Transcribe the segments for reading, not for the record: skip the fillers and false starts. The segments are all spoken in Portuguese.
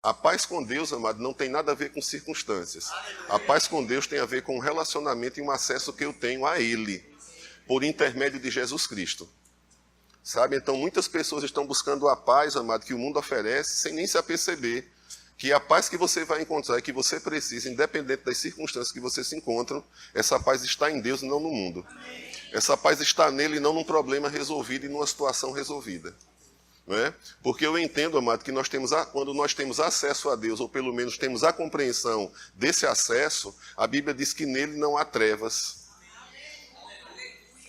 A paz com Deus, amado, não tem nada a ver com circunstâncias. A paz com Deus tem a ver com um relacionamento e um acesso que eu tenho a Ele, por intermédio de Jesus Cristo. Sabe? Então, muitas pessoas estão buscando a paz, amado, que o mundo oferece, sem nem se aperceber que a paz que você vai encontrar e que você precisa, independente das circunstâncias que você se encontra, essa paz está em Deus e não no mundo. Essa paz está nele e não num problema resolvido e numa situação resolvida. Não é? Porque eu entendo, amado, que quando nós temos acesso a Deus, ou pelo menos temos a compreensão desse acesso, a Bíblia diz que nele não há trevas.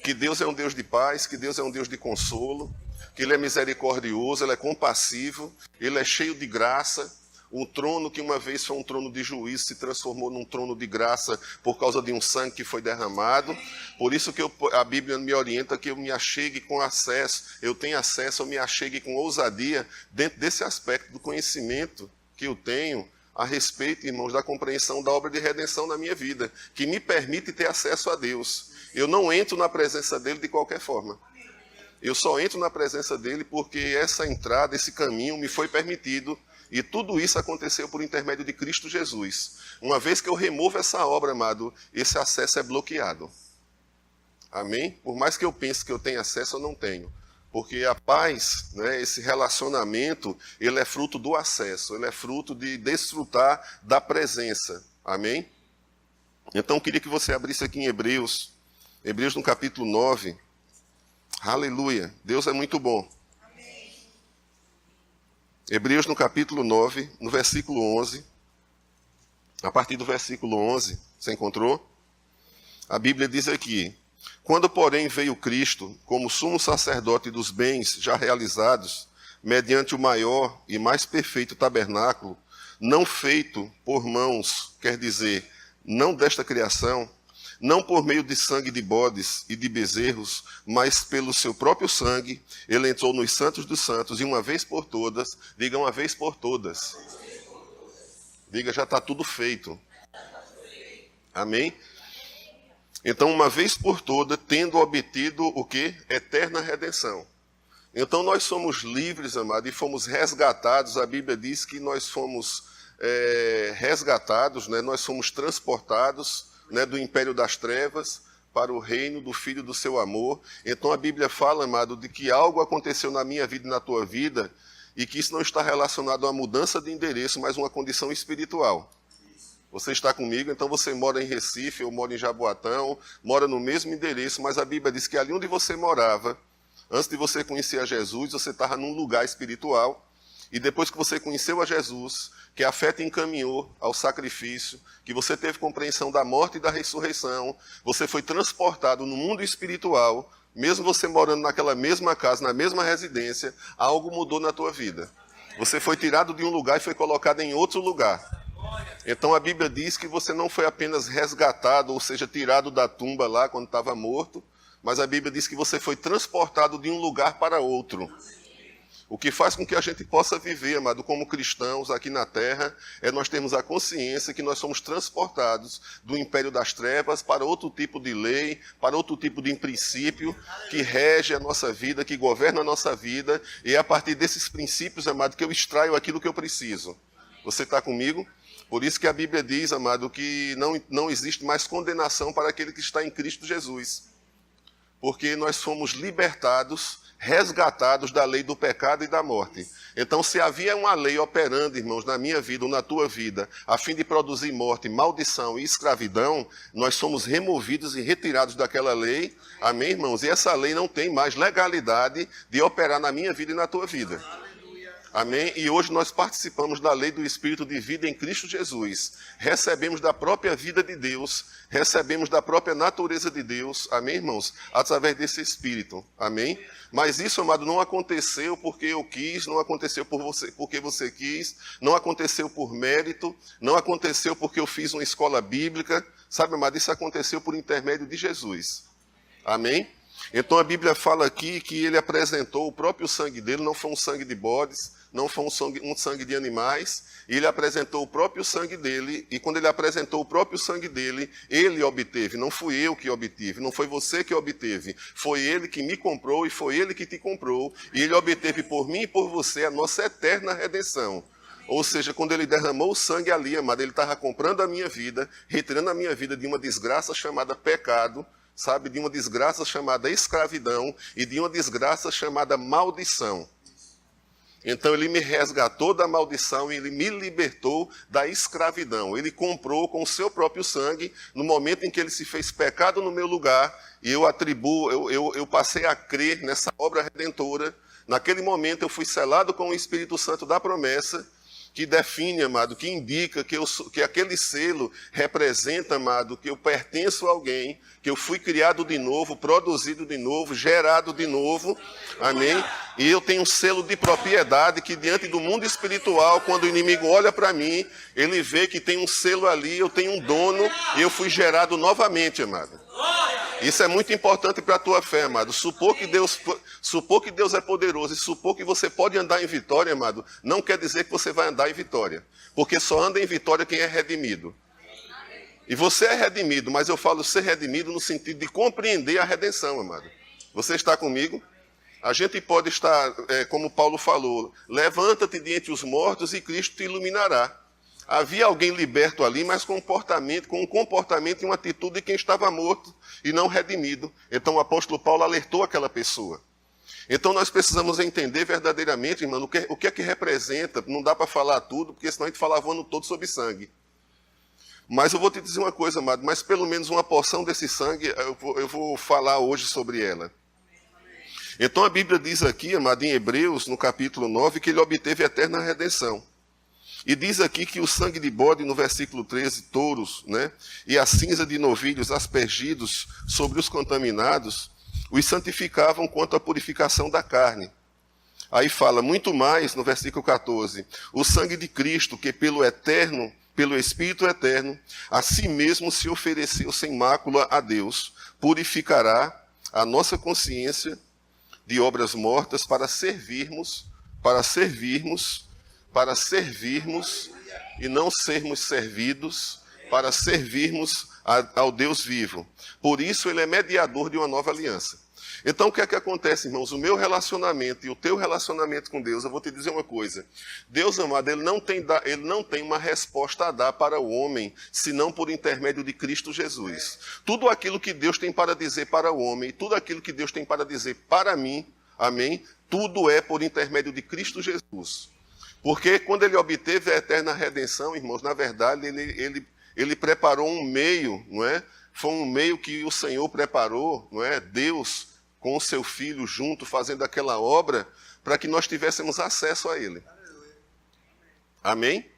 Que Deus é um Deus de paz, que Deus é um Deus de consolo, que Ele é misericordioso, Ele é compassivo, Ele é cheio de graça. Um trono que uma vez foi um trono de juízo se transformou num trono de graça por causa de um sangue que foi derramado. Por isso que a Bíblia me orienta que eu me achegue com acesso, eu tenho acesso, eu me achegue com ousadia dentro desse aspecto do conhecimento que eu tenho a respeito, irmãos, da compreensão da obra de redenção na minha vida, que me permite ter acesso a Deus. Eu não entro na presença dele de qualquer forma. Eu só entro na presença dele porque essa entrada, esse caminho me foi permitido. E tudo isso aconteceu por intermédio de Cristo Jesus. Uma vez que eu removo essa obra, amado, esse acesso é bloqueado. Amém? Por mais que eu pense que eu tenho acesso, eu não tenho. Porque a paz, né, esse relacionamento, ele é fruto do acesso. Ele é fruto de desfrutar da presença. Amém? Então eu queria que você abrisse aqui em Hebreus. Hebreus no capítulo 9. Aleluia. Deus é muito bom. Hebreus no capítulo 9, no versículo 11, a partir do versículo 11, você encontrou? A Bíblia diz aqui: quando, porém, veio Cristo, como sumo sacerdote dos bens já realizados, mediante o maior e mais perfeito tabernáculo, não feito por mãos, quer dizer, não desta criação, não por meio de sangue de bodes e de bezerros, mas pelo seu próprio sangue, ele entrou nos santos dos santos, e uma vez por todas, diga uma vez por todas, diga, já está tudo feito. Amém? Então, uma vez por todas, tendo obtido o quê? Eterna redenção. Então, nós somos livres, amado, e fomos resgatados. A Bíblia diz que nós fomos resgatados, né? Nós fomos transportados, né, do império das trevas para o reino do Filho do seu amor. Então a Bíblia fala, amado, de que algo aconteceu na minha vida e na tua vida, e que isso não está relacionado a uma mudança de endereço, mas uma condição espiritual. Você está comigo? Então você mora em Recife, ou mora em Jaboatão, mora no mesmo endereço, mas a Bíblia diz que ali onde você morava, antes de você conhecer a Jesus, você estava num lugar espiritual, e depois que você conheceu a Jesus, que a fé te encaminhou ao sacrifício, que você teve compreensão da morte e da ressurreição, você foi transportado no mundo espiritual, mesmo você morando naquela mesma casa, na mesma residência, algo mudou na tua vida. Você foi tirado de um lugar e foi colocado em outro lugar. Então a Bíblia diz que você não foi apenas resgatado, ou seja, tirado da tumba lá quando estava morto, mas a Bíblia diz que você foi transportado de um lugar para outro. O que faz com que a gente possa viver, amado, como cristãos aqui na terra, é nós termos a consciência que nós somos transportados do império das trevas para outro tipo de lei, para outro tipo de princípio que rege a nossa vida, que governa a nossa vida, e é a partir desses princípios, amado, que eu extraio aquilo que eu preciso. Você está comigo? Por isso que a Bíblia diz, amado, que não existe mais condenação para aquele que está em Cristo Jesus. Porque nós fomos libertados, resgatados da lei do pecado e da morte. Então, se havia uma lei operando, irmãos, na minha vida ou na tua vida, a fim de produzir morte, maldição e escravidão, nós somos removidos e retirados daquela lei. Amém, irmãos? E essa lei não tem mais legalidade de operar na minha vida e na tua vida. Amém? E hoje nós participamos da lei do Espírito de vida em Cristo Jesus. Recebemos da própria vida de Deus, recebemos da própria natureza de Deus, amém, irmãos? Através desse Espírito, amém? Mas isso, amado, não aconteceu porque eu quis, não aconteceu porque você quis, não aconteceu por mérito, não aconteceu porque eu fiz uma escola bíblica, sabe, amado? Isso aconteceu por intermédio de Jesus, amém? Então a Bíblia fala aqui que ele apresentou o próprio sangue dele, não foi um sangue de bodes, não foi um sangue de animais, e ele apresentou o próprio sangue dele, e quando ele apresentou o próprio sangue dele, ele obteve, não fui eu que obtive, não foi você que obteve, foi ele que me comprou e foi ele que te comprou, e ele obteve por mim e por você a nossa eterna redenção. Ou seja, quando ele derramou o sangue ali, amado, ele estava comprando a minha vida, retirando a minha vida de uma desgraça chamada pecado, sabe, de uma desgraça chamada escravidão e de uma desgraça chamada maldição. Então ele me resgatou da maldição e ele me libertou da escravidão. Ele comprou com o seu próprio sangue, no momento em que ele se fez pecado no meu lugar, e eu passei a crer nessa obra redentora. Naquele momento eu fui selado com o Espírito Santo da promessa, que define, amado, que indica que aquele selo representa, amado, que eu pertenço a alguém, que eu fui criado de novo, produzido de novo, gerado de novo, amém? E eu tenho um selo de propriedade que diante do mundo espiritual, quando o inimigo olha para mim, ele vê que tem um selo ali, eu tenho um dono e eu fui gerado novamente, amado. Isso é muito importante para a tua fé, amado. Supor que Deus é poderoso e supor que você pode andar em vitória, amado, não quer dizer que você vai andar em vitória. Porque só anda em vitória quem é redimido. E você é redimido, mas eu falo ser redimido no sentido de compreender a redenção, amado. Você está comigo? A gente pode estar, como Paulo falou, levanta-te de entre os mortos e Cristo te iluminará. Havia alguém liberto ali, mas com um comportamento e uma atitude de quem estava morto e não redimido. Então o apóstolo Paulo alertou aquela pessoa. Então nós precisamos entender verdadeiramente, irmão, o que é que representa. Não dá para falar tudo, porque senão a gente falava o ano todo sobre sangue. Mas eu vou te dizer uma coisa, amado, mas pelo menos uma porção desse sangue eu vou falar hoje sobre ela. Então a Bíblia diz aqui, amado, em Hebreus, no capítulo 9, que ele obteve eterna redenção. E diz aqui que o sangue de bode, no versículo 13, touros, né, e a cinza de novilhos aspergidos sobre os contaminados, os santificavam quanto à purificação da carne. Aí fala muito mais, no versículo 14, o sangue de Cristo, que pelo Espírito eterno, a si mesmo se ofereceu sem mácula a Deus, purificará a nossa consciência de obras mortas para servirmos e não sermos servidos, para servirmos ao Deus vivo. Por isso ele é mediador de uma nova aliança. Então o que é que acontece, irmãos? O meu relacionamento e o teu relacionamento com Deus, eu vou te dizer uma coisa. Deus, amado, ele não tem uma resposta a dar para o homem, senão por intermédio de Cristo Jesus. Tudo aquilo que Deus tem para dizer para o homem, tudo aquilo que Deus tem para dizer para mim, amém? Tudo é por intermédio de Cristo Jesus. Porque quando ele obteve a eterna redenção, irmãos, na verdade, ele preparou um meio, não é? Foi um meio que o Senhor preparou, não é? Deus, com o seu Filho junto, fazendo aquela obra, para que nós tivéssemos acesso a ele. Amém?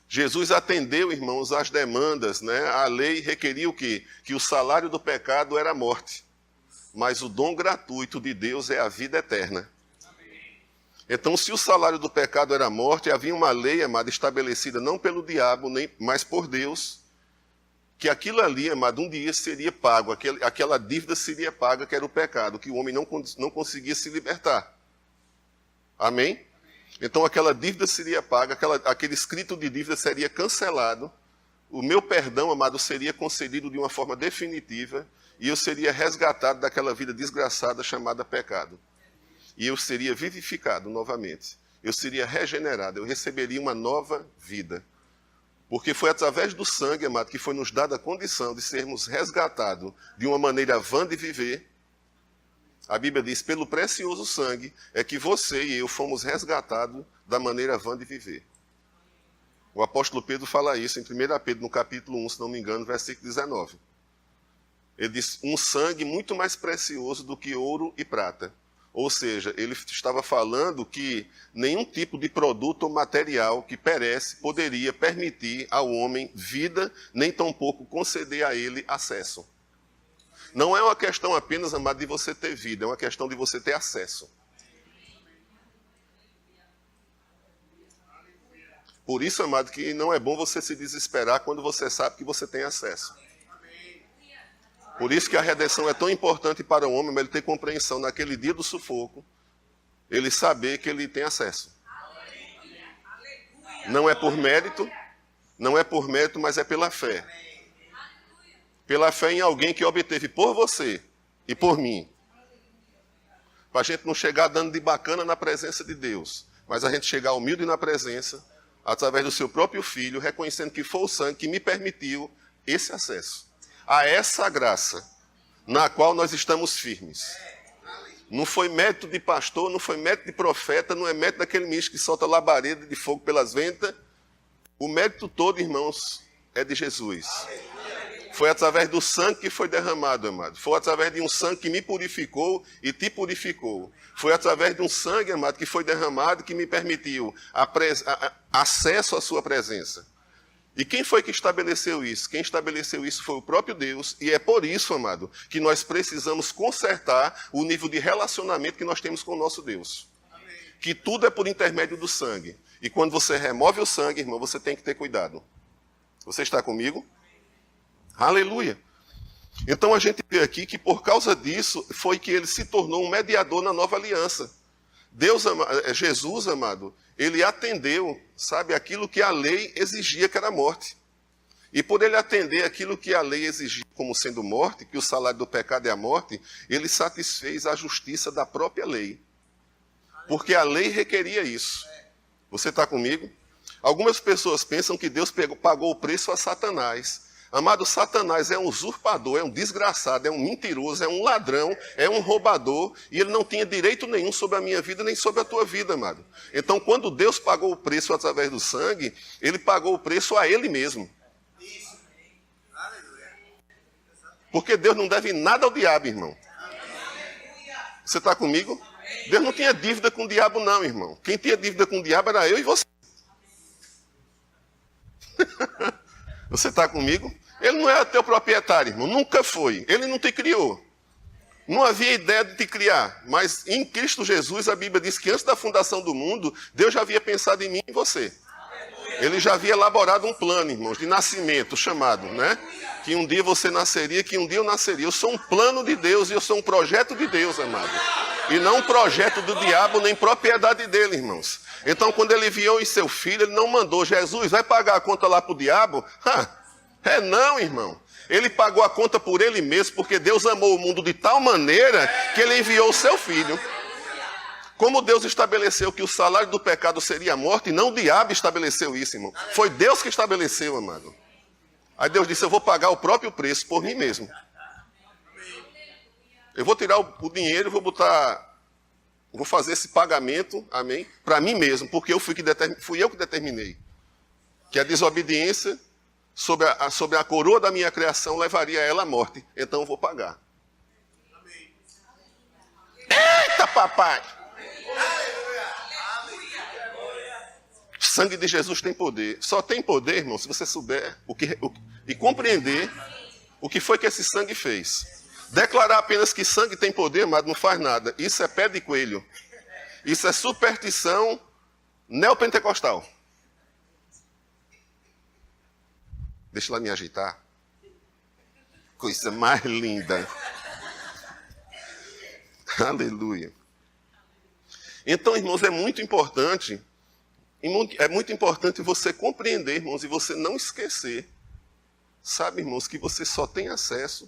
Jesus atendeu, irmãos, às demandas, né? A lei requeria o quê? Que o salário do pecado era a morte. Mas o dom gratuito de Deus é a vida eterna. Então, se o salário do pecado era a morte, havia uma lei, amado, estabelecida não pelo diabo, mas por Deus, que aquilo ali, amado, um dia seria pago, aquela dívida seria paga, que era o pecado, que o homem não conseguia se libertar. Amém? Então, aquela dívida seria paga, aquele escrito de dívida seria cancelado, o meu perdão, amado, seria concedido de uma forma definitiva, e eu seria resgatado daquela vida desgraçada chamada pecado. E eu seria vivificado novamente. Eu seria regenerado. Eu receberia uma nova vida. Porque foi através do sangue, amado, que foi nos dada a condição de sermos resgatados de uma maneira vã de viver. A Bíblia diz, pelo precioso sangue, é que você e eu fomos resgatados da maneira vã de viver. O apóstolo Pedro fala isso em 1 Pedro, no capítulo 1, se não me engano, versículo 19. Ele diz, um sangue muito mais precioso do que ouro e prata. Ou seja, ele estava falando que nenhum tipo de produto ou material que perece poderia permitir ao homem vida, nem tampouco conceder a ele acesso. Não é uma questão apenas, amado, de você ter vida, é uma questão de você ter acesso. Por isso, amado, que não é bom você se desesperar quando você sabe que você tem acesso. Por isso que a redenção é tão importante para o homem, mas ele ter compreensão naquele dia do sufoco, ele saber que ele tem acesso. Não é por mérito, mas é pela fé. Pela fé em alguém que obteve por você e por mim. Para a gente não chegar dando de bacana na presença de Deus, mas a gente chegar humilde na presença, através do seu próprio Filho, reconhecendo que foi o sangue que me permitiu esse acesso a essa graça na qual nós estamos firmes. Não foi mérito de pastor, não foi mérito de profeta, não é mérito daquele ministro que solta labareda de fogo pelas ventas. O mérito todo, irmãos, é de Jesus. Foi através do sangue que foi derramado, amado. Foi através de um sangue que me purificou e te purificou. Foi através de um sangue, amado, que foi derramado que me permitiu acesso à sua presença. E quem foi que estabeleceu isso? Quem estabeleceu isso foi o próprio Deus. E é por isso, amado, que nós precisamos consertar o nível de relacionamento que nós temos com o nosso Deus. Amém. Que tudo é por intermédio do sangue. E quando você remove o sangue, irmão, você tem que ter cuidado. Você está comigo? Aleluia. Então a gente vê aqui que por causa disso foi que ele se tornou um mediador na nova aliança. Jesus, amado, ele atendeu, sabe, aquilo que a lei exigia, que era a morte. E por ele atender aquilo que a lei exigia como sendo morte, que o salário do pecado é a morte, ele satisfez a justiça da própria lei. Porque a lei requeria isso. Você está comigo? Algumas pessoas pensam que Deus pagou o preço a Satanás. Amado, Satanás é um usurpador, é um desgraçado, é um mentiroso, é um ladrão, é um roubador, e ele não tinha direito nenhum sobre a minha vida, nem sobre a tua vida, amado. Então, quando Deus pagou o preço através do sangue, ele pagou o preço a ele mesmo. Porque Deus não deve nada ao diabo, irmão. Você está comigo? Deus não tinha dívida com o diabo, não, irmão. Quem tinha dívida com o diabo era eu e você. Você está comigo? Ele não é teu proprietário, irmão. Nunca foi. Ele não te criou. Não havia ideia de te criar. Mas em Cristo Jesus, a Bíblia diz que antes da fundação do mundo, Deus já havia pensado em mim e em você. Ele já havia elaborado um plano, irmãos, de nascimento, chamado, né? Que um dia você nasceria, que um dia eu nasceria. Eu sou um plano de Deus e eu sou um projeto de Deus, amado. E não um projeto do diabo, nem propriedade dele, irmãos. Então, quando ele enviou em seu filho, ele não mandou, Jesus, vai pagar a conta lá para o diabo? Não, irmão. Ele pagou a conta por ele mesmo, porque Deus amou o mundo de tal maneira que ele enviou o seu filho. Como Deus estabeleceu que o salário do pecado seria a morte, não o diabo estabeleceu isso, irmão. Foi Deus que estabeleceu, amado. Aí Deus disse, eu vou pagar o próprio preço por mim mesmo. Eu vou tirar o dinheiro, vou fazer esse pagamento, amém, para mim mesmo, porque fui eu que determinei que a desobediência sobre a coroa da minha criação levaria ela à morte. Então eu vou pagar. Amém. Eita, papai! O sangue de Jesus tem poder. Só tem poder, irmão, se você souber e compreender o que foi que esse sangue fez. Declarar apenas que sangue tem poder, mas não faz nada. Isso é pé de coelho. Isso é superstição neopentecostal. Deixa ela me ajeitar. Coisa mais linda. Aleluia. Então, irmãos, é muito importante você compreender, irmãos, e você não esquecer. Sabe, irmãos, que você só tem acesso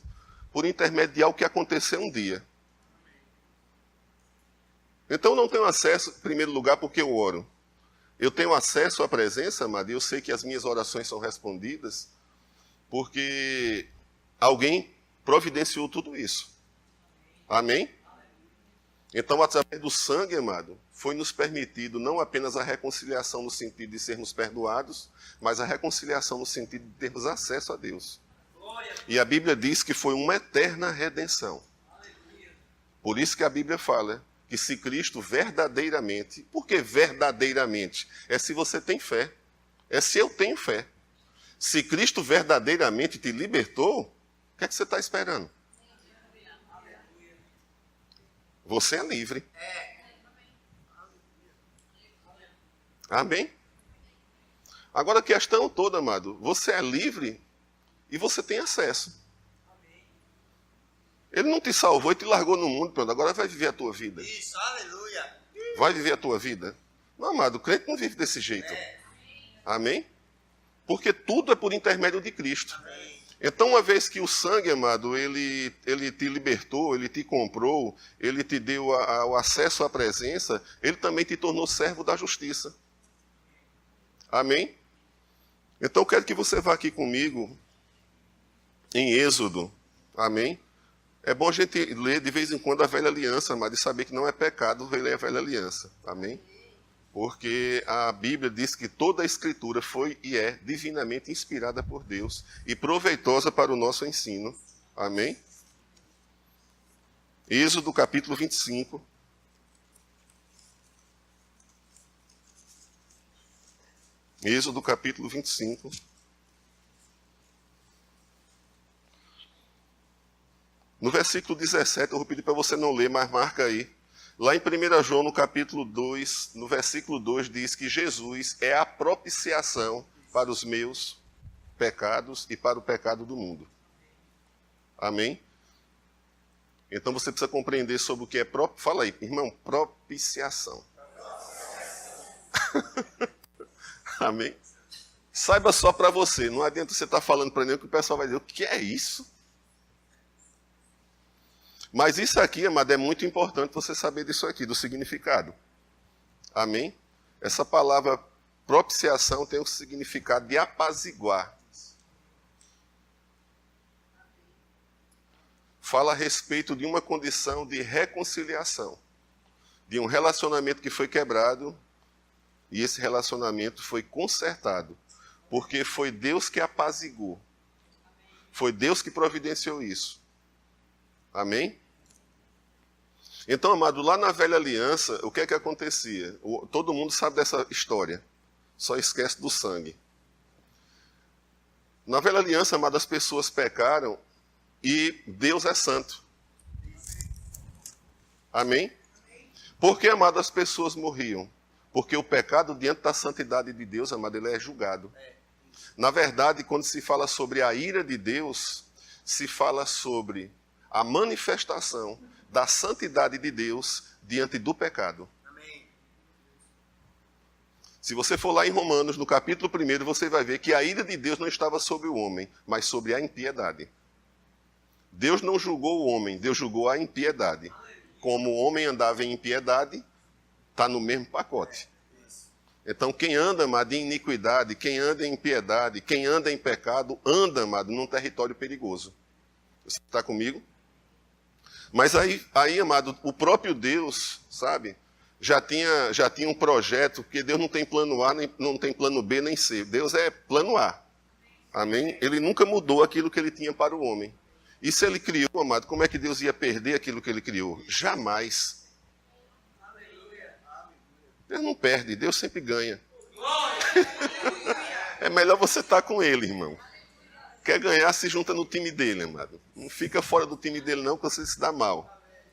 por intermédio de algo que aconteceu um dia. Então, eu não tenho acesso, em primeiro lugar, porque eu oro. Eu tenho acesso à presença, amado, e eu sei que as minhas orações são respondidas, porque alguém providenciou tudo isso. Amém? Então, através do sangue, amado, foi nos permitido não apenas a reconciliação no sentido de sermos perdoados, mas a reconciliação no sentido de termos acesso a Deus. E a Bíblia diz que foi uma eterna redenção. Por isso que a Bíblia fala que se Cristo verdadeiramente, por que verdadeiramente? É se você tem fé, é se eu tenho fé. Se Cristo verdadeiramente te libertou, o que é que você está esperando? Você é livre. Amém? Agora a questão toda, amado, você é livre e você tem acesso. Ele não te salvou e te largou no mundo, pronto, agora vai viver a tua vida. Isso, aleluia. Vai viver a tua vida? Não, amado, o crente não vive desse jeito. Amém? Porque tudo é por intermédio de Cristo. Amém. Então, uma vez que o sangue, amado, ele te libertou, ele te comprou, ele te deu o acesso à presença, ele também te tornou servo da justiça. Amém? Então eu quero que você vá aqui comigo em Êxodo. Amém? É bom a gente ler de vez em quando a Velha Aliança, mas de saber que não é pecado ler a Velha Aliança. Amém? Porque a Bíblia diz que toda a Escritura foi e é divinamente inspirada por Deus e proveitosa para o nosso ensino. Amém? Êxodo capítulo 25. Êxodo capítulo 25. No versículo 17, eu vou pedir para você não ler, mas marca aí. Lá em 1 João, no capítulo 2, no versículo 2, diz que Jesus é a propiciação para os meus pecados e para o pecado do mundo. Amém? Então você precisa compreender sobre o que é fala aí, irmão, propiciação. Amém? Saiba só para você, não adianta você estar falando para ninguém que o pessoal vai dizer, o que é isso? Mas isso aqui, amado, é muito importante você saber disso aqui, do significado. Amém? Essa palavra propiciação tem o significado de apaziguar. Fala a respeito de uma condição de reconciliação, de um relacionamento que foi quebrado e esse relacionamento foi consertado, porque foi Deus que apaziguou. Foi Deus que providenciou isso. Amém? Então, amado, lá na Velha Aliança, o que é que acontecia? Todo mundo sabe dessa história, só esquece do sangue. Na Velha Aliança, amado, as pessoas pecaram e Deus é santo. Amém? Por que, amado, as pessoas morriam? Porque o pecado diante da santidade de Deus, amado, ele é julgado. Na verdade, quando se fala sobre a ira de Deus, se fala sobre a manifestação da santidade de Deus diante do pecado. Se você for lá em Romanos, no capítulo 1, você vai ver que a ira de Deus não estava sobre o homem, mas sobre a impiedade. Deus não julgou o homem, Deus julgou a impiedade. Como o homem andava em impiedade, está no mesmo pacote. Então, quem anda, amado, em iniquidade, quem anda em impiedade, quem anda em pecado, anda, amado, num território perigoso. Você está comigo? Mas aí, amado, o próprio Deus, sabe, já tinha um projeto, porque Deus não tem plano A, não tem plano B, nem C. Deus é plano A. Amém? Ele nunca mudou aquilo que ele tinha para o homem. E se ele criou, amado, como é que Deus ia perder aquilo que ele criou? Jamais. Deus não perde, Deus sempre ganha. É melhor você estar com ele, irmão. Quer ganhar, se junta no time dele, amado. Não fica fora do time dele não, que você se dá mal.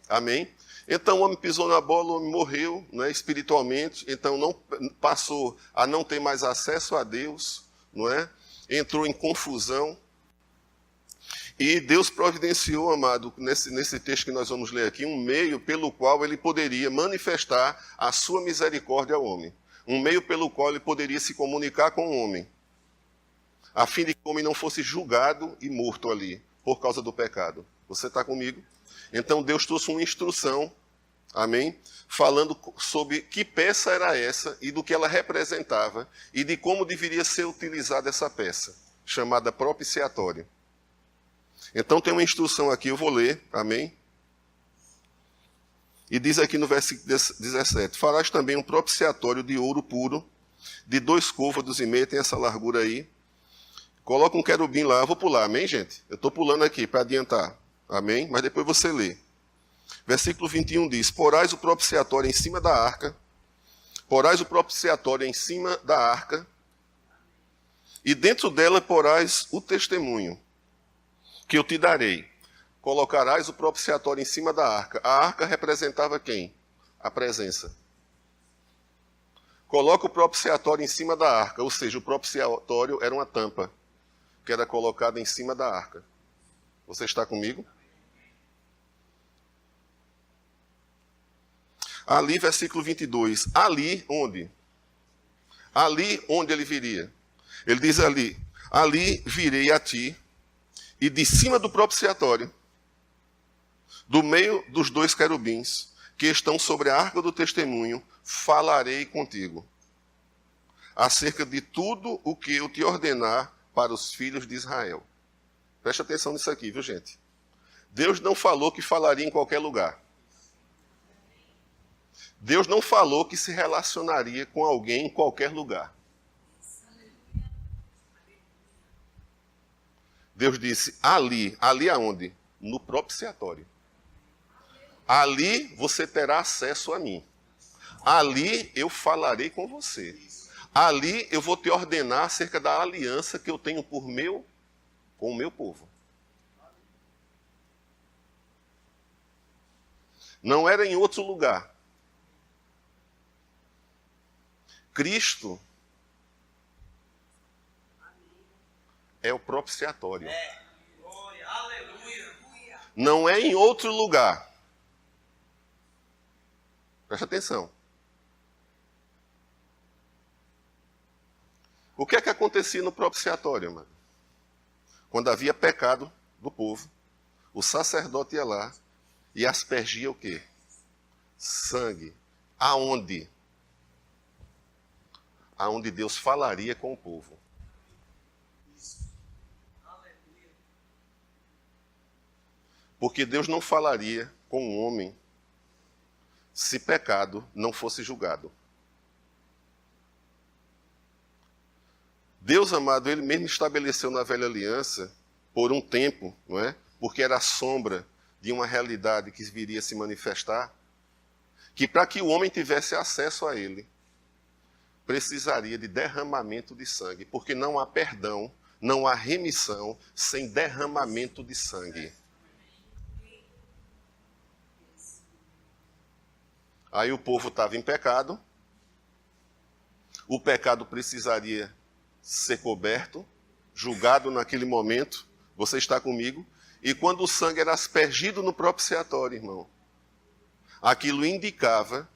Amém? Então o homem pisou na bola, o homem morreu, né, espiritualmente, então não passou a não ter mais acesso a Deus, não é? Entrou em confusão. E Deus providenciou, amado, nesse texto que nós vamos ler aqui, um meio pelo qual ele poderia manifestar a sua misericórdia ao homem. Um meio pelo qual ele poderia se comunicar com o homem, a fim de que o homem não fosse julgado e morto ali, por causa do pecado. Você está comigo? Então Deus trouxe uma instrução, amém? Falando sobre que peça era essa e do que ela representava e de como deveria ser utilizada essa peça, chamada propiciatório. Então tem uma instrução aqui, eu vou ler, amém? E diz aqui no versículo 17, farás também um propiciatório de ouro puro, de 2 côvados e meio, tem essa largura aí. Coloca um querubim lá, eu vou pular, amém, gente? Eu estou pulando aqui para adiantar, amém? Mas depois você lê. Versículo 21 diz, porás o propiciatório em cima da arca, porás o propiciatório em cima da arca, e dentro dela porás o testemunho que eu te darei. Colocarás o propiciatório em cima da arca. A arca representava quem? A presença. Coloca o propiciatório em cima da arca, ou seja, o propiciatório era uma tampa que era colocada em cima da arca. Você está comigo? Ali, versículo 22. Ali onde? Ali onde ele viria. Ele diz ali, ali virei a ti, e de cima do propiciatório, do meio dos 2 querubins, que estão sobre a arca do testemunho, falarei contigo. acerca de tudo o que eu te ordenar para os filhos de Israel. Preste atenção nisso aqui, viu, gente? Deus não falou que falaria em qualquer lugar. Deus não falou que se relacionaria com alguém em qualquer lugar. Deus disse, ali aonde? No propiciatório. Ali você terá acesso a mim. Ali eu falarei com você. Ali eu vou te ordenar acerca da aliança que eu tenho com o meu povo. Não era em outro lugar. Cristo é o propiciatório. Não é em outro lugar. Presta atenção. O que é que acontecia no propiciatório, mano? Quando havia pecado do povo, o sacerdote ia lá e aspergia o quê? Sangue. Aonde? Aonde Deus falaria com o povo. Porque Deus não falaria com um homem se pecado não fosse julgado. Deus, amado, ele mesmo estabeleceu na velha aliança, por um tempo, não é? Porque era a sombra de uma realidade que viria a se manifestar, que para que o homem tivesse acesso a ele, precisaria de derramamento de sangue, porque não há perdão, não há remissão sem derramamento de sangue. Aí o povo estava em pecado, o pecado precisaria ser coberto, julgado naquele momento, você está comigo? E quando o sangue era aspergido no propiciatório, irmão, aquilo indicava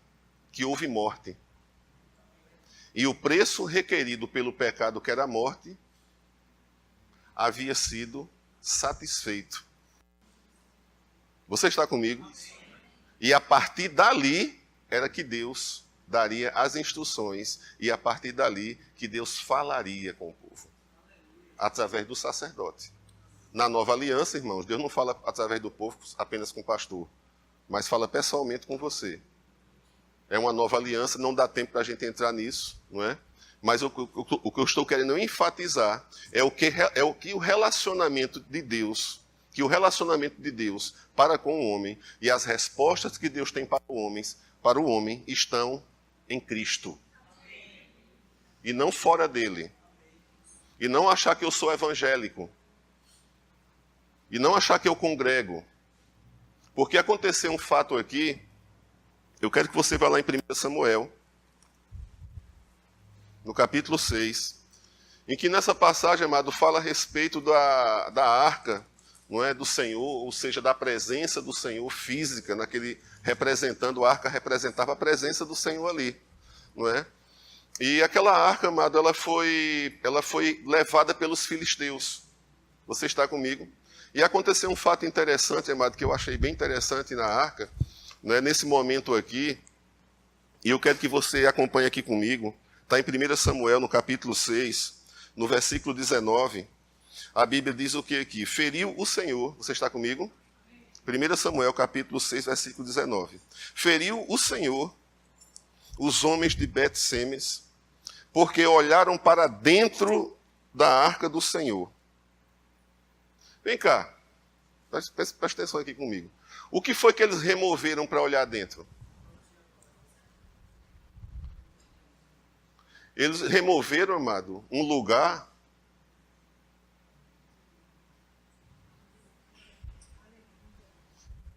que houve morte. E o preço requerido pelo pecado, que era a morte, havia sido satisfeito. Você está comigo? E a partir dali era que Deus daria as instruções e a partir dali que Deus falaria com o povo. Através do sacerdote. Na nova aliança, irmãos, Deus não fala através do povo apenas com o pastor, mas fala pessoalmente com você. É uma nova aliança, não dá tempo para a gente entrar nisso, não é? Mas o que eu estou querendo enfatizar é o relacionamento de Deus, que o relacionamento de Deus para com o homem e as respostas que Deus tem para o homem estão em Cristo. E não fora dele. E não achar que eu sou evangélico. E não achar que eu congrego. Porque aconteceu um fato aqui, eu quero que você vá lá em 1 Samuel, no capítulo 6, em que nessa passagem, amado, fala a respeito da arca, não é, do Senhor, ou seja, da presença do Senhor física, representando a arca, representava a presença do Senhor ali, não é? E aquela arca, amado, ela foi levada pelos filisteus. Você está comigo? E aconteceu um fato interessante, amado, que eu achei bem interessante na arca, não é, nesse momento aqui, e eu quero que você acompanhe aqui comigo. Está em 1 Samuel, no capítulo 6, no versículo 19. A Bíblia diz o que aqui? Feriu o Senhor, você está comigo? 1 Samuel, capítulo 6, versículo 19. Feriu o Senhor os homens de Bet-Semes, porque olharam para dentro da arca do Senhor. Vem cá, preste atenção aqui comigo. O que foi que eles removeram para olhar dentro? Eles removeram, amado, um lugar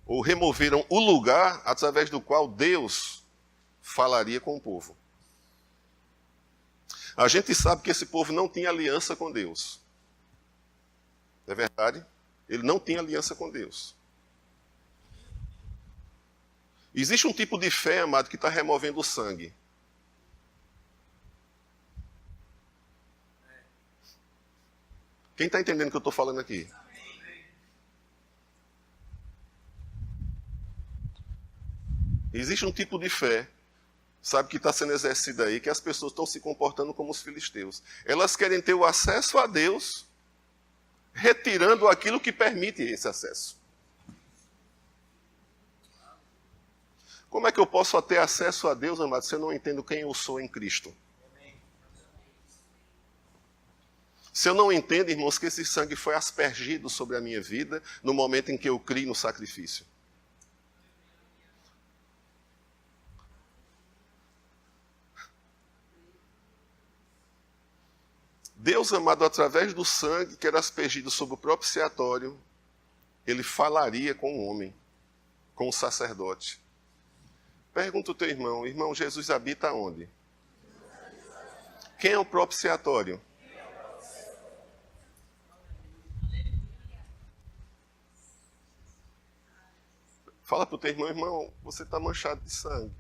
ou removeram o lugar através do qual Deus falaria com o povo. A gente sabe que esse povo não tinha aliança com Deus. Não é verdade? Ele não tinha aliança com Deus. Existe um tipo de fé, amado, que está removendo o sangue. Quem está entendendo o que eu estou falando aqui? Existe um tipo de fé sabe, que está sendo exercida aí, que as pessoas estão se comportando como os filisteus. Elas querem ter o acesso a Deus, retirando aquilo que permite esse acesso. Como é que eu posso ter acesso a Deus, amado, se eu não entendo quem eu sou em Cristo? Se eu não entendo, irmãos, que esse sangue foi aspergido sobre a minha vida no momento em que eu criei no sacrifício. Deus, amado, através do sangue que era aspergido sobre o propiciatório, ele falaria com o homem, com o sacerdote. Pergunta o teu irmão, irmão, Jesus habita onde? Quem é o propiciatório? Fala para o teu irmão, irmão, você está manchado de sangue.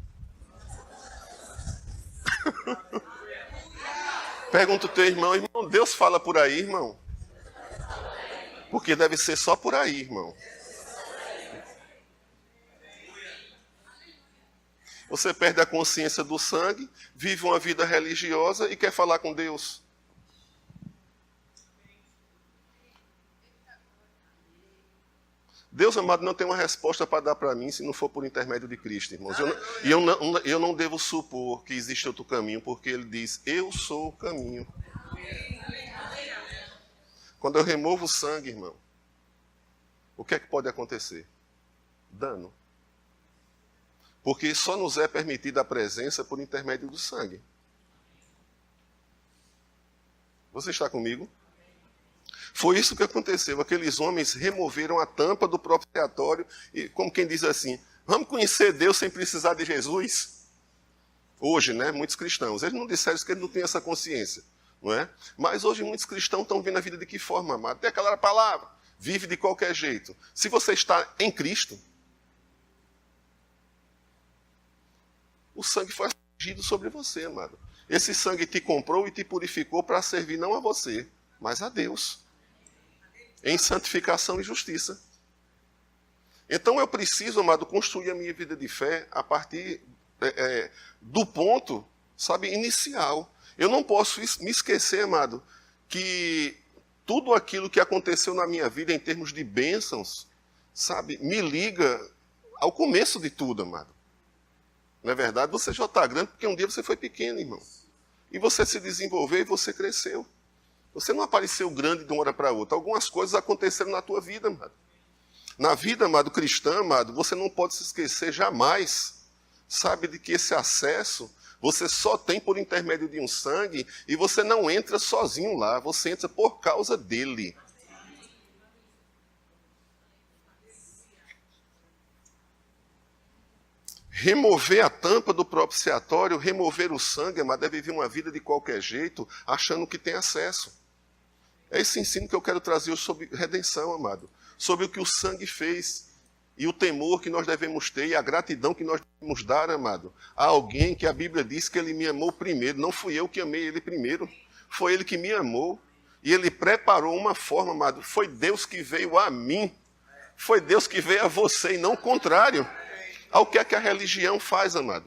Pergunta o teu irmão, irmão, Deus fala por aí, irmão? Porque deve ser só por aí, irmão. Você perde a consciência do sangue, vive uma vida religiosa e quer falar com Deus. Deus, amado, não tem uma resposta para dar para mim se não for por intermédio de Cristo, irmãos. Eu não devo supor que existe outro caminho, porque Ele diz, eu sou o caminho. Quando eu removo o sangue, irmão, o que é que pode acontecer? Dano. Porque só nos é permitida a presença por intermédio do sangue. Você está comigo? Foi isso que aconteceu. Aqueles homens removeram a tampa do propiciatório e, como quem diz assim, vamos conhecer Deus sem precisar de Jesus? Hoje, né, muitos cristãos, eles não disseram que eles não têm essa consciência, não é? Mas hoje muitos cristãos estão vendo a vida de que forma, amado? Tem aquela palavra, vive de qualquer jeito. Se você está em Cristo, o sangue foi aspergido sobre você, amado. Esse sangue te comprou e te purificou para servir não a você, mas a Deus. Em santificação e justiça. Então eu preciso, amado, construir a minha vida de fé a partir do ponto, sabe, inicial. Eu não posso me esquecer, amado, que tudo aquilo que aconteceu na minha vida em termos de bênçãos, sabe, me liga ao começo de tudo, amado. Não é verdade? Você já está grande porque um dia você foi pequeno, irmão. E você se desenvolveu e você cresceu. Você não apareceu grande de uma hora para outra. Algumas coisas aconteceram na tua vida, amado. Na vida, amado, cristã, amado, você não pode se esquecer jamais, sabe, de que esse acesso você só tem por intermédio de um sangue e você não entra sozinho lá, você entra por causa dele. Remover a tampa do propiciatório, remover o sangue, amado, é viver uma vida de qualquer jeito, achando que tem acesso. É esse ensino que eu quero trazer sobre redenção, amado. Sobre o que o sangue fez. E o temor que nós devemos ter e a gratidão que nós devemos dar, amado, a alguém que a Bíblia diz que ele me amou primeiro. Não fui eu que amei ele primeiro. Foi ele que me amou. E ele preparou uma forma, amado. Foi Deus que veio a mim. Foi Deus que veio a você e não o contrário. Ao que é que a religião faz, amado?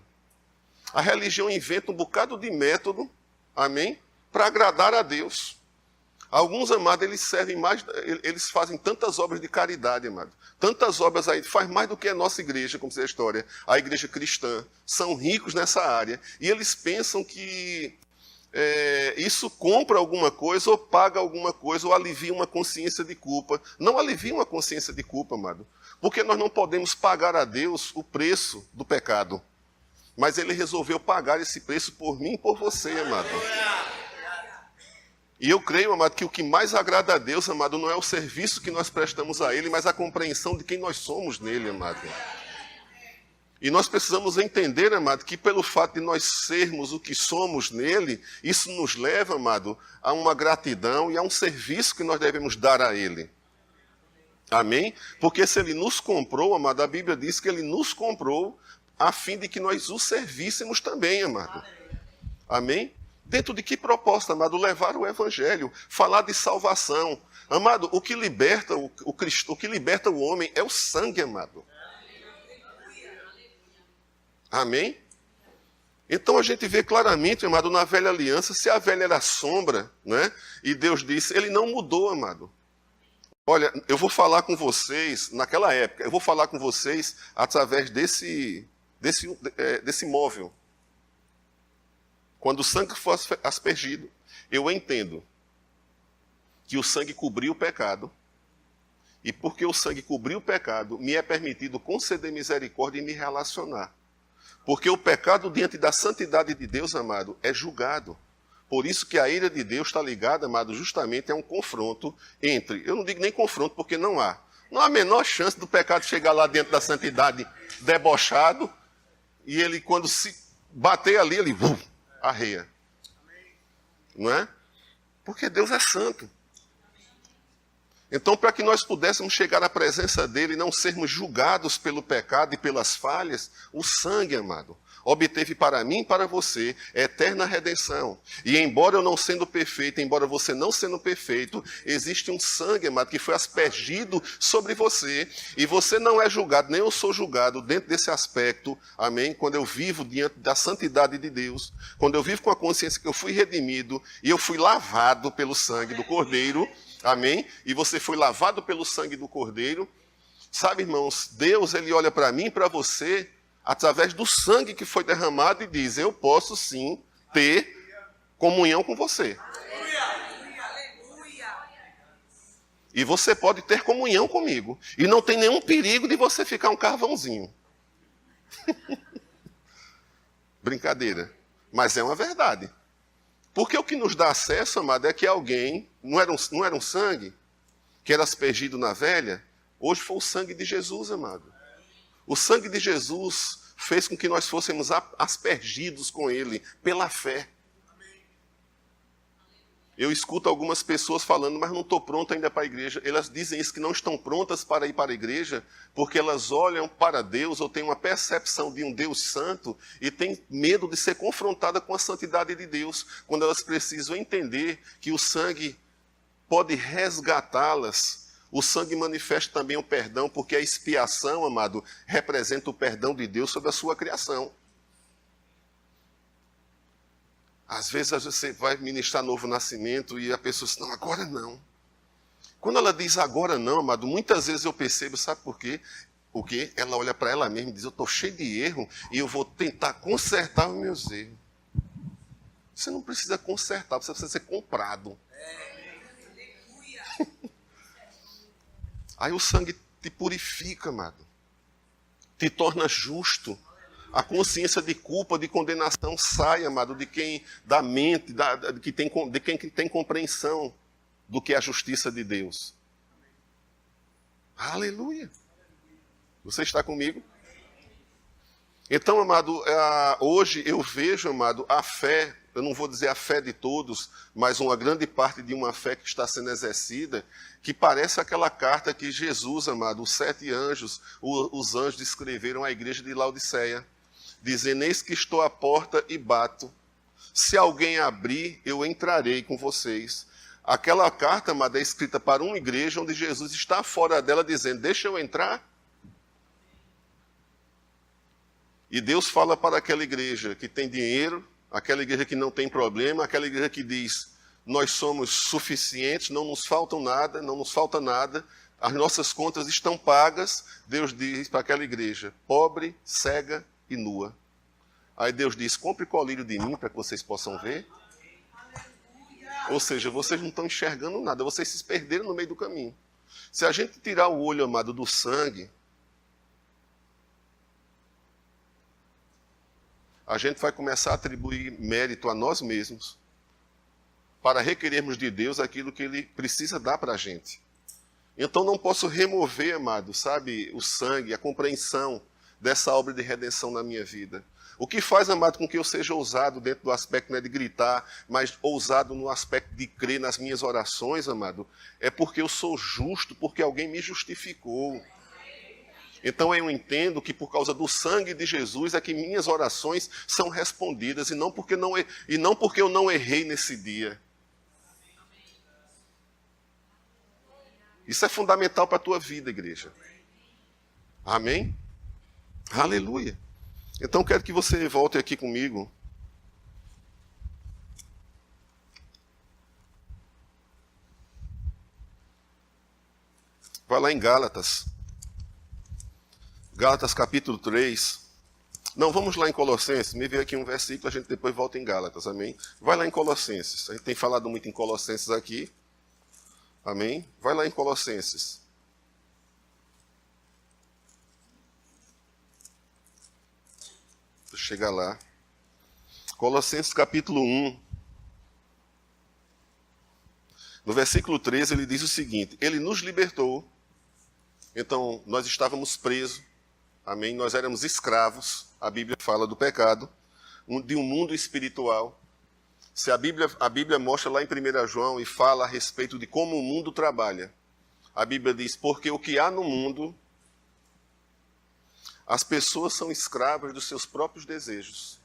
A religião inventa um bocado de método, amém? Para agradar a Deus. Alguns, amados, eles fazem tantas obras de caridade, amado. Tantas obras aí, faz mais do que a nossa igreja, como diz a história, a igreja cristã. São ricos nessa área. E eles pensam que isso compra alguma coisa, ou paga alguma coisa, ou alivia uma consciência de culpa. Não alivia uma consciência de culpa, amado. Porque nós não podemos pagar a Deus o preço do pecado. Mas Ele resolveu pagar esse preço por mim e por você, amado. E eu creio, amado, que o que mais agrada a Deus, amado, não é o serviço que nós prestamos a Ele, mas a compreensão de quem nós somos nele, amado. E nós precisamos entender, amado, que pelo fato de nós sermos o que somos nele, isso nos leva, amado, a uma gratidão e a um serviço que nós devemos dar a Ele. Amém? Porque se Ele nos comprou, amado, a Bíblia diz que Ele nos comprou a fim de que nós o servíssemos também, amado. Amém? Dentro de que proposta, amado? Levar o Evangelho, falar de salvação. Amado, o que liberta o que liberta o homem é o sangue, amado. Amém? Então a gente vê claramente, amado, na velha aliança, se a velha era sombra, né? E Deus disse, ele não mudou, amado. Olha, eu vou falar com vocês, naquela época, eu vou falar com vocês através desse móvel. Quando o sangue for aspergido, eu entendo que o sangue cobriu o pecado, e porque o sangue cobriu o pecado, me é permitido conceder misericórdia e me relacionar. Porque o pecado diante da santidade de Deus, amado, é julgado. Por isso que a ira de Deus está ligada, amado, justamente a um confronto entre... Eu não digo nem confronto, porque não há. Não há a menor chance do pecado chegar lá dentro da santidade debochado, e ele, quando se bater ali, ele arreia. Não é? Porque Deus é santo. Então, para que nós pudéssemos chegar à presença dele e não sermos julgados pelo pecado e pelas falhas, o sangue, amado, obteve para mim e para você eterna redenção. E embora eu não sendo perfeito, embora você não sendo perfeito, existe um sangue, amado, que foi aspergido sobre você, e você não é julgado, nem eu sou julgado dentro desse aspecto, amém? Quando eu vivo diante da santidade de Deus, quando eu vivo com a consciência que eu fui redimido e eu fui lavado pelo sangue do Cordeiro, amém? E você foi lavado pelo sangue do Cordeiro. Sabe, irmãos, Deus, ele olha para mim e para você através do sangue que foi derramado e diz, eu posso sim ter comunhão com você. E você pode ter comunhão comigo. E não tem nenhum perigo de você ficar um carvãozinho. Brincadeira. Mas é uma verdade. Porque o que nos dá acesso, amado, é que alguém, não era um sangue que era aspergido na velha, hoje foi o sangue de Jesus, amado. O sangue de Jesus fez com que nós fôssemos aspergidos com ele, pela fé. Eu escuto algumas pessoas falando, mas não estou pronto ainda para a igreja. Elas dizem isso, que não estão prontas para ir para a igreja, porque elas olham para Deus, ou têm uma percepção de um Deus santo, e têm medo de ser confrontada com a santidade de Deus, quando elas precisam entender que o sangue pode resgatá-las. O sangue manifesta também o perdão, porque a expiação, amado, representa o perdão de Deus sobre a sua criação. Às vezes você vai ministrar novo nascimento e a pessoa diz, não, agora não. Quando ela diz agora não, amado, muitas vezes eu percebo, sabe por quê? Porque ela olha para ela mesma e diz, eu estou cheio de erro e eu vou tentar consertar os meus erros. Você não precisa consertar, você precisa ser comprado. Aí o sangue te purifica, amado. Te torna justo. A consciência de culpa, de condenação sai, amado, de quem da mente, de quem tem compreensão do que é a justiça de Deus. Aleluia. Você está comigo? Então, amado, hoje eu vejo, amado, a fé, eu não vou dizer a fé de todos, mas uma grande parte de uma fé que está sendo exercida, que parece aquela carta que Jesus, amado, os 7 anjos, os anjos escreveram à igreja de Laodiceia, dizendo, eis que estou à porta e bato. Se alguém abrir, eu entrarei com vocês. Aquela carta, amada, é escrita para uma igreja onde Jesus está fora dela, dizendo, deixa eu entrar. E Deus fala para aquela igreja que tem dinheiro, aquela igreja que não tem problema, aquela igreja que diz, nós somos suficientes, não nos falta nada, as nossas contas estão pagas. Deus diz para aquela igreja, pobre, cega e nua. Aí Deus diz, compre colírio de mim para que vocês possam ver. Ou seja, vocês não estão enxergando nada, vocês se perderam no meio do caminho. Se a gente tirar o olho, amado, do sangue, a gente vai começar a atribuir mérito a nós mesmos para requerermos de Deus aquilo que Ele precisa dar para a gente. Então não posso remover, amado, sabe, o sangue, a compreensão dessa obra de redenção na minha vida. O que faz, amado, com que eu seja ousado dentro do aspecto não é de gritar, mas ousado no aspecto de crer nas minhas orações, amado, é porque eu sou justo, porque alguém me justificou. Então eu entendo que por causa do sangue de Jesus é que minhas orações são respondidas, e não porque eu não errei nesse dia. Isso é fundamental para a tua vida, igreja. Amém? Aleluia. Então quero que você volte aqui comigo Vai lá em Gálatas. Gálatas capítulo 3. Não, vamos lá em Colossenses. Me veio aqui um versículo, a gente depois volta em Gálatas, amém? Vai lá em Colossenses. A gente tem falado muito em Colossenses aqui. Amém? Vai lá em Colossenses. Deixa eu chegar lá. Colossenses capítulo 1. No versículo 13 ele diz o seguinte: Ele nos libertou. Então nós estávamos presos. Amém? Nós éramos escravos. A Bíblia fala do pecado. De um mundo espiritual. Se a Bíblia mostra lá em 1 João e fala a respeito de como o mundo trabalha. A Bíblia diz, porque o que há no mundo, as pessoas são escravas dos seus próprios desejos.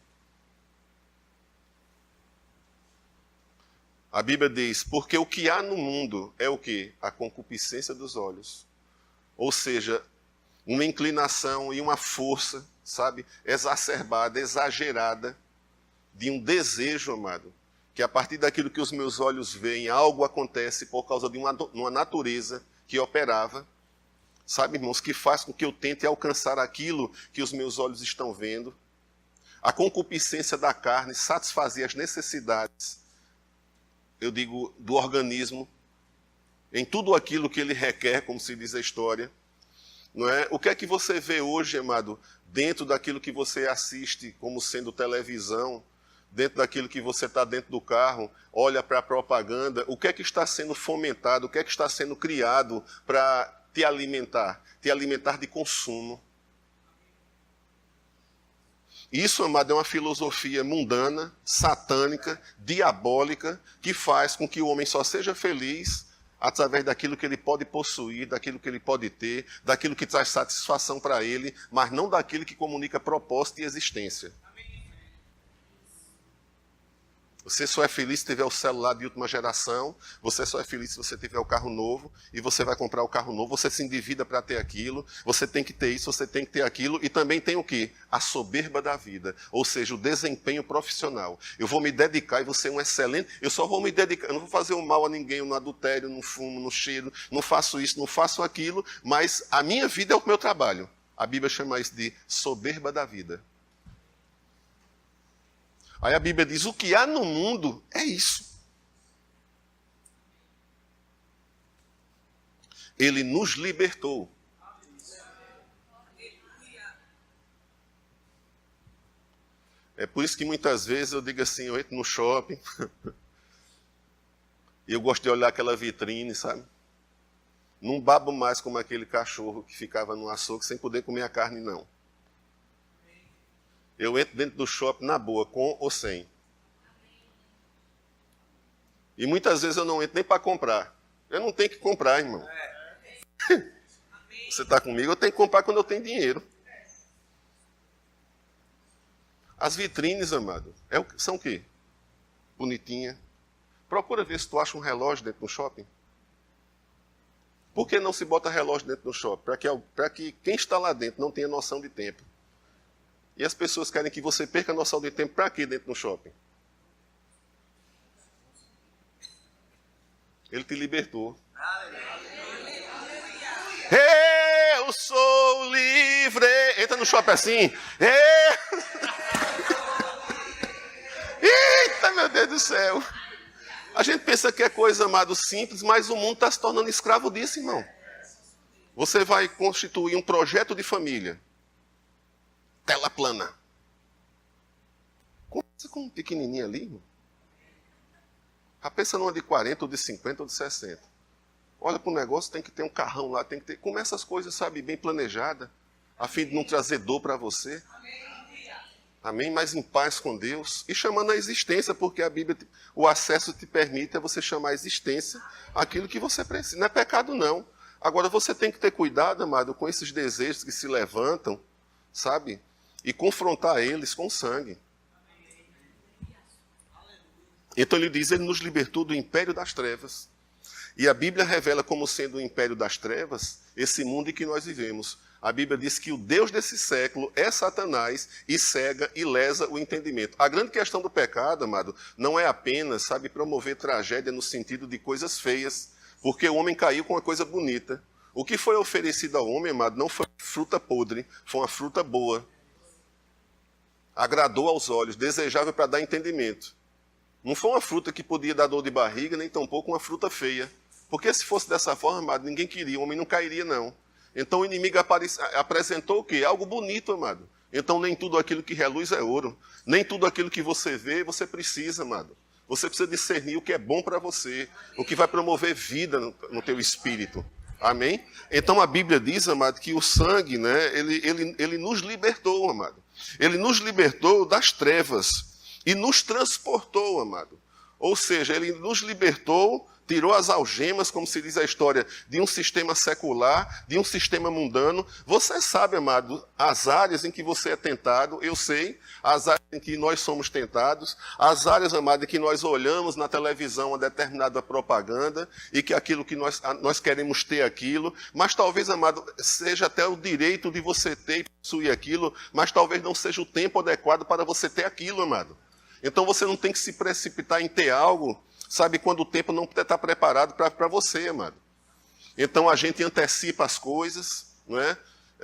A Bíblia diz, porque o que há no mundo é o quê? A concupiscência dos olhos. Ou seja, uma inclinação e uma força, sabe, exacerbada, exagerada, de um desejo, amado, que a partir daquilo que os meus olhos veem, algo acontece por causa de uma natureza que operava, sabe, irmãos, que faz com que eu tente alcançar aquilo que os meus olhos estão vendo. A concupiscência da carne satisfazia as necessidades, eu digo, do organismo, em tudo aquilo que ele requer, como se diz a história. Não é? O que é que você vê hoje, amado, dentro daquilo que você assiste como sendo televisão, dentro daquilo que você está dentro do carro, olha para a propaganda, o que é que está sendo fomentado, o que é que está sendo criado para te alimentar de consumo. Isso, amado, é uma filosofia mundana, satânica, diabólica, que faz com que o homem só seja feliz através daquilo que ele pode possuir, daquilo que ele pode ter, daquilo que traz satisfação para ele, mas não daquilo que comunica propósito e existência. Você só é feliz se tiver o celular de última geração, você só é feliz se você tiver o carro novo, e você vai comprar o carro novo, você se endivida para ter aquilo, você tem que ter isso, você tem que ter aquilo, e também tem o quê? A soberba da vida, ou seja, o desempenho profissional. Eu vou me dedicar e vou ser um excelente, eu só vou me dedicar, eu não vou fazer o mal a ninguém, eu não adultério, não fumo, não cheiro, não faço isso, não faço aquilo, mas a minha vida é o meu trabalho. A Bíblia chama isso de soberba da vida. Aí a Bíblia diz, o que há no mundo é isso. Ele nos libertou. É por isso que muitas vezes eu digo assim, eu entro no shopping, e eu gosto de olhar aquela vitrine, sabe? Não babo mais como aquele cachorro que ficava no açougue sem poder comer a carne, não. Eu entro dentro do shopping na boa, com ou sem. E muitas vezes eu não entro nem para comprar. Eu não tenho que comprar, irmão. Você está comigo? Eu tenho que comprar quando eu tenho dinheiro. As vitrines, amado, são o quê? Bonitinha. Procura ver se tu acha um relógio dentro do shopping. Por que não se bota relógio dentro do shopping? Para que quem está lá dentro não tenha noção de tempo. E as pessoas querem que você perca a noção de tempo para quê dentro do shopping? Ele te libertou. Eu sou livre. Entra no shopping assim. Eita, meu Deus do céu. A gente pensa que é coisa, amado, simples, mas o mundo está se tornando escravo disso, irmão. Você vai constituir um projeto de família. Tela plana. Começa com um pequenininho ali, irmão. Já pensa numa de 40, ou de 50, ou de 60. Olha para o negócio, tem que ter um carrão lá, tem que ter... Começa as coisas, sabe, bem planejada, a fim de não trazer dor para você. Amém? Mas em paz com Deus. E chamando a existência, porque a Bíblia, o acesso te permite a você chamar a existência aquilo que você precisa. Não é pecado, não. Agora, você tem que ter cuidado, amado, com esses desejos que se levantam, sabe? E confrontar eles com sangue. Então ele diz, ele nos libertou do império das trevas. E a Bíblia revela como sendo o império das trevas, esse mundo em que nós vivemos. A Bíblia diz que o Deus desse século é Satanás e cega e lesa o entendimento. A grande questão do pecado, amado, não é apenas, sabe, promover tragédia no sentido de coisas feias, porque o homem caiu com uma coisa bonita. O que foi oferecido ao homem, amado, não foi fruta podre, foi uma fruta boa. Agradou aos olhos, desejável para dar entendimento. Não foi uma fruta que podia dar dor de barriga, nem tampouco uma fruta feia. Porque se fosse dessa forma, amado, ninguém queria, o homem não cairia, não. Então o inimigo apresentou o quê? Algo bonito, amado. Então nem tudo aquilo que reluz é ouro. Nem tudo aquilo que você vê, você precisa, amado. Você precisa discernir o que é bom para você, o que vai promover vida no teu espírito. Amém? Então a Bíblia diz, amado, que o sangue, né, ele nos libertou, amado. Ele nos libertou das trevas e nos transportou, amado. Ou seja, ele nos libertou, tirou as algemas, como se diz a história, de um sistema secular, de um sistema mundano. Você sabe, amado, as áreas em que você é tentado, eu sei, as áreas em que nós somos tentados, as áreas, amado, em que nós olhamos na televisão uma determinada propaganda e que aquilo que nós queremos ter aquilo, mas talvez, amado, seja até o direito de você ter e possuir aquilo, mas talvez não seja o tempo adequado para você ter aquilo, amado. Então você não tem que se precipitar em ter algo, sabe, quando o tempo não está preparado para você, amado. Então a gente antecipa as coisas, não é?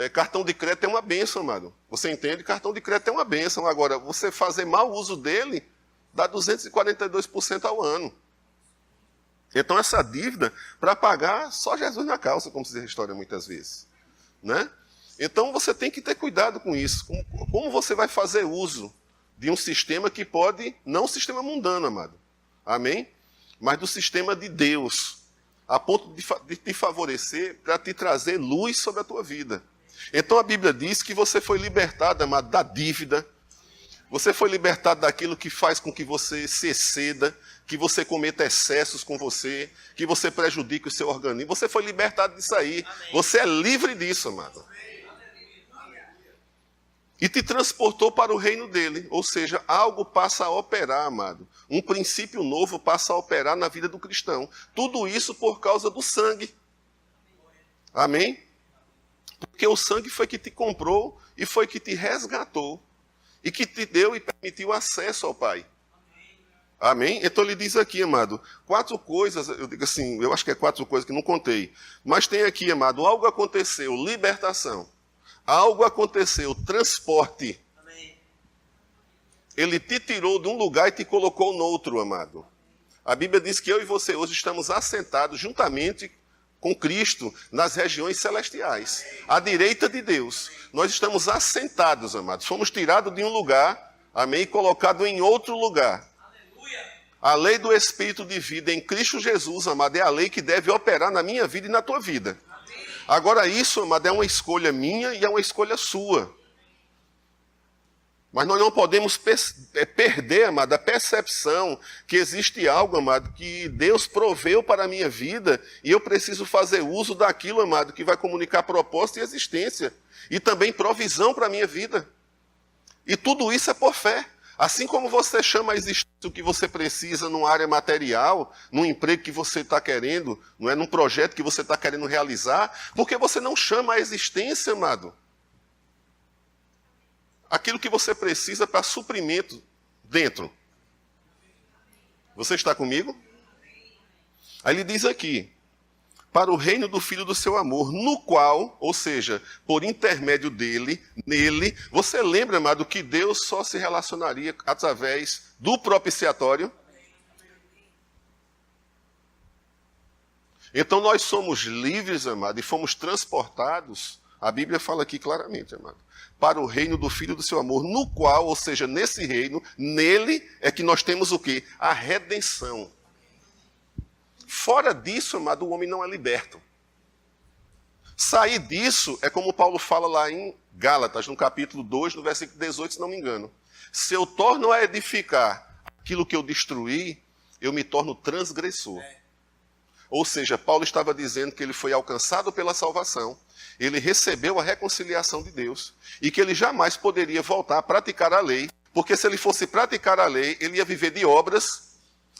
Cartão de crédito é uma bênção, amado. Você entende? Cartão de crédito é uma bênção. Agora, você fazer mau uso dele, dá 242% ao ano. Então essa dívida, para pagar, só Jesus na calça, como se diz a história muitas vezes. Né? Então você tem que ter cuidado com isso. Como você vai fazer uso de um sistema que pode, não um sistema mundano, amado. Amém? Mas do sistema de Deus, a ponto de te favorecer para te trazer luz sobre a tua vida. Então a Bíblia diz que você foi libertado, amado, da dívida. Você foi libertado daquilo que faz com que você se exceda, que você cometa excessos com você, que você prejudique o seu organismo. Você foi libertado disso aí. Amém. Você é livre disso, amado. E te transportou para o reino dele. Ou seja, algo passa a operar, amado. Um princípio novo passa a operar na vida do cristão. Tudo isso por causa do sangue. Amém? Porque o sangue foi que te comprou e foi que te resgatou. E que te deu e permitiu acesso ao Pai. Amém? Então ele diz aqui, amado, 4 coisas, eu digo assim, eu acho que é 4 coisas que não contei. Mas tem aqui, amado, algo aconteceu, libertação. Algo aconteceu, transporte. Amém. Ele te tirou de um lugar e te colocou no outro, amado. A Bíblia diz que eu e você hoje estamos assentados juntamente com Cristo nas regiões celestiais, à direita de Deus. Nós estamos assentados, amados. Fomos tirados de um lugar, amém, e colocados em outro lugar. Aleluia. A lei do Espírito de vida em Cristo Jesus, amado, é a lei que deve operar na minha vida e na tua vida. Agora isso, amado, é uma escolha minha e é uma escolha sua. Mas nós não podemos perder, amado, a percepção que existe algo, amado, que Deus proveu para a minha vida e eu preciso fazer uso daquilo, amado, que vai comunicar propósito e existência. E também provisão para a minha vida. E tudo isso é por fé. Assim como você chama a existência o que você precisa numa área material, num emprego que você está querendo, não é, num projeto que você está querendo realizar, porque você não chama a existência, amado, aquilo que você precisa para suprimento dentro. Você está comigo? Aí ele diz aqui, para o reino do Filho do seu amor, no qual, ou seja, por intermédio dele, nele, você lembra, amado, que Deus só se relacionaria através do propiciatório? Então nós somos livres, amado, e fomos transportados, a Bíblia fala aqui claramente, amado, para o reino do Filho do seu amor, no qual, ou seja, nesse reino, nele é que nós temos o quê? A redenção. Fora disso, amado, o homem não é liberto. Sair disso é como Paulo fala lá em Gálatas, no capítulo 2, no versículo 18, se não me engano. Se eu torno a edificar aquilo que eu destruí, eu me torno transgressor. Ou seja, Paulo estava dizendo que ele foi alcançado pela salvação, ele recebeu a reconciliação de Deus, e que ele jamais poderia voltar a praticar a lei, porque se ele fosse praticar a lei, ele ia viver de obras,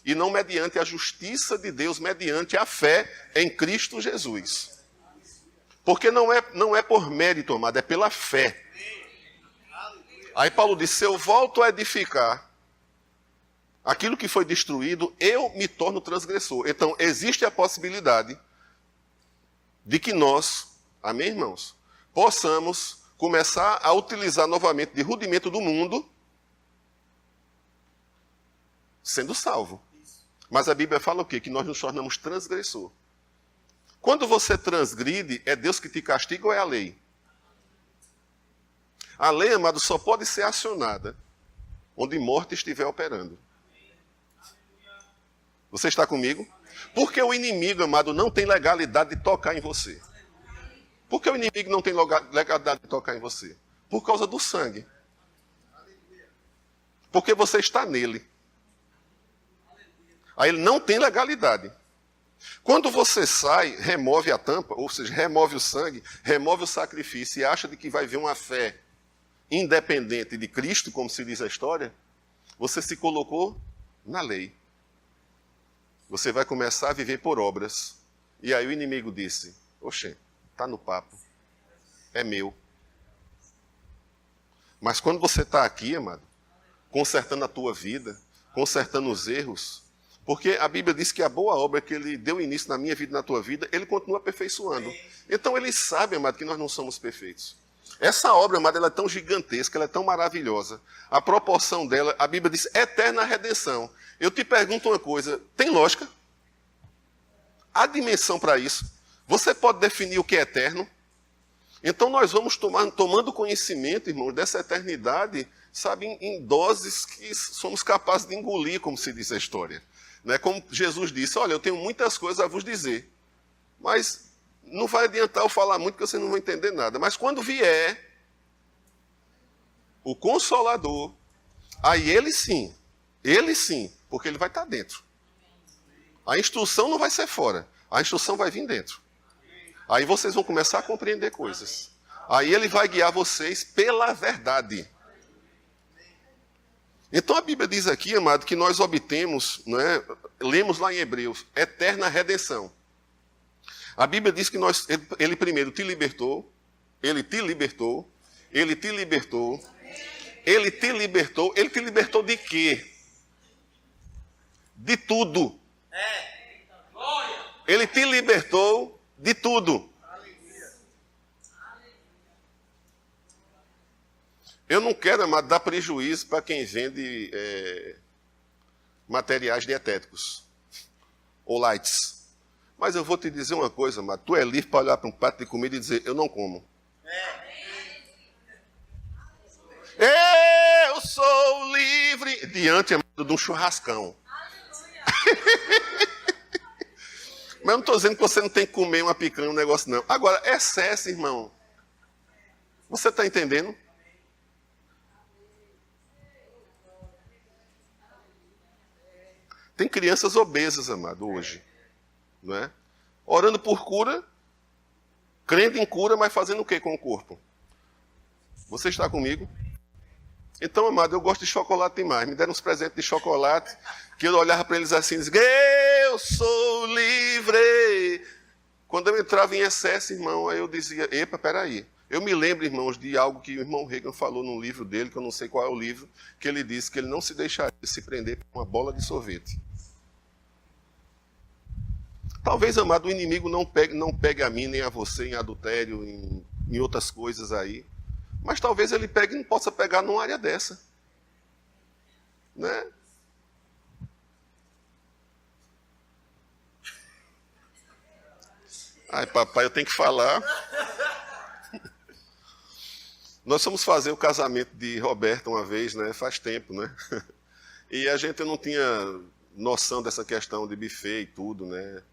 e não mediante a justiça de Deus, mediante a fé em Cristo Jesus. Porque não é por mérito, amado, é pela fé. Aí Paulo diz, se eu volto a edificar aquilo que foi destruído, eu me torno transgressor. Então, existe a possibilidade de que nós, amém, irmãos, possamos começar a utilizar novamente de rudimento do mundo, sendo salvo. Mas a Bíblia fala o quê? Que nós nos tornamos transgressor. Quando você transgride, é Deus que te castiga ou é a lei? A lei, amado, só pode ser acionada onde morte estiver operando. Você está comigo? Porque o inimigo, amado, não tem legalidade de tocar em você. Por que o inimigo não tem legalidade de tocar em você? Por causa do sangue. Porque você está nele. Aí ele não tem legalidade. Quando você sai, remove a tampa, ou seja, remove o sangue, remove o sacrifício e acha de que vai vir uma fé independente de Cristo, como se diz a história, você se colocou na lei. Você vai começar a viver por obras. E aí o inimigo disse, oxê, está no papo, é meu. Mas quando você está aqui, amado, consertando a tua vida, consertando os erros, porque a Bíblia diz que a boa obra que ele deu início na minha vida e na tua vida, ele continua aperfeiçoando. Então ele sabe, amado, que nós não somos perfeitos. Essa obra, amado, ela é tão gigantesca, ela é tão maravilhosa. A proporção dela, a Bíblia diz, eterna redenção. Eu te pergunto uma coisa, tem lógica? Há dimensão para isso? Você pode definir o que é eterno? Então nós vamos tomando conhecimento, irmãos, dessa eternidade, sabe, em doses que somos capazes de engolir, como se diz a história. Né? Como Jesus disse, olha, eu tenho muitas coisas a vos dizer, mas não vai adiantar eu falar muito, porque vocês não vão entender nada. Mas quando vier o Consolador, aí ele sim, porque ele vai estar dentro. A instrução não vai ser fora, a instrução vai vir dentro. Aí vocês vão começar a compreender coisas. Aí ele vai guiar vocês pela verdade. Então a Bíblia diz aqui, amado, que nós obtemos, né, lemos lá em Hebreus, eterna redenção. A Bíblia diz que ele primeiro te libertou, ele te libertou, ele te libertou, ele te libertou, ele te libertou de quê? De tudo. Ele te libertou de tudo. Eu não quero, amado, dar prejuízo para quem vende materiais dietéticos ou lights. Mas eu vou te dizer uma coisa, amado, tu é livre para olhar para um prato de comida e dizer, eu não como. Eu sou livre diante, amado, de um churrascão. Mas eu não estou dizendo que você não tem que comer uma picanha, um negócio não. Agora, excesso, irmão. Você está entendendo? Tem crianças obesas, amado, hoje. Não é? Orando por cura, crendo em cura, mas fazendo o que com o corpo? Você está comigo? Então, amado, eu gosto de chocolate demais. Me deram uns presentes de chocolate, que eu olhava para eles assim e dizia, eu sou livre. Quando eu entrava em excesso, irmão, aí eu dizia, epa, peraí. Eu me lembro, irmãos, de algo que o irmão Reagan falou num livro dele, que eu não sei qual é o livro, que ele disse que ele não se deixaria se prender por uma bola de sorvete. Talvez, amado, o inimigo não pegue a mim nem a você em adultério, em outras coisas aí. Mas talvez ele pegue e não possa pegar numa área dessa. Né? Ai, papai, eu tenho que falar. Nós fomos fazer o casamento de Roberta uma vez, né? Faz tempo, né? E a gente não tinha noção dessa questão de buffet e tudo, né?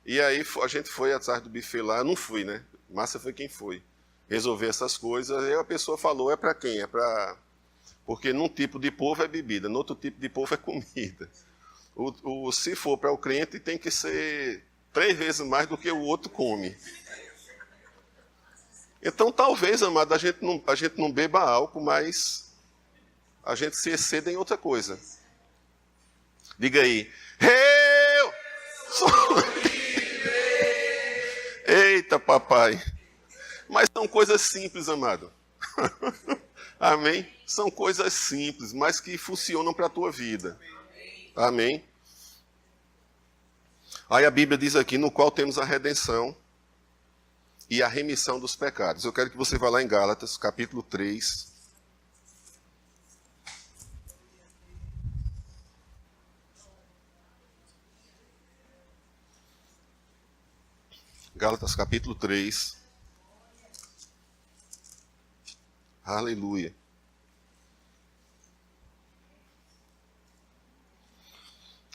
E aí a gente foi atrás do buffet lá, eu não fui, né? Márcia foi quem foi resolver essas coisas. Aí a pessoa falou, é para quem? É para... Porque num tipo de povo é bebida, no outro tipo de povo é comida. Se for para o crente, tem que ser 3 vezes mais do que o outro come. Então, talvez, amado, a gente não beba álcool, mas a gente se exceda em outra coisa. Diga aí, eu sou... Eita, papai. Mas são coisas simples, amado. Amém? São coisas simples, mas que funcionam para a tua vida. Amém? Aí a Bíblia diz aqui, no qual temos a redenção, e a remissão dos pecados. Eu quero que você vá lá em Gálatas, capítulo 3. Gálatas, capítulo 3. Aleluia.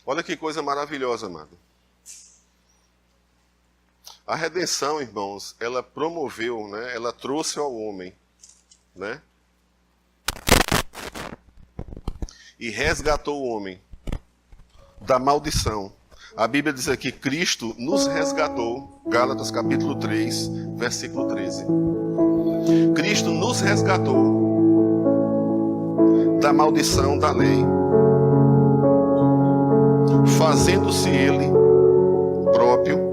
Olha que coisa maravilhosa, amado. A redenção, irmãos, ela promoveu, né? Ela trouxe ao homem, né? E resgatou o homem da maldição. A Bíblia diz aqui, Cristo nos resgatou, Gálatas capítulo 3, versículo 13. Cristo nos resgatou da maldição da lei, fazendo-se Ele próprio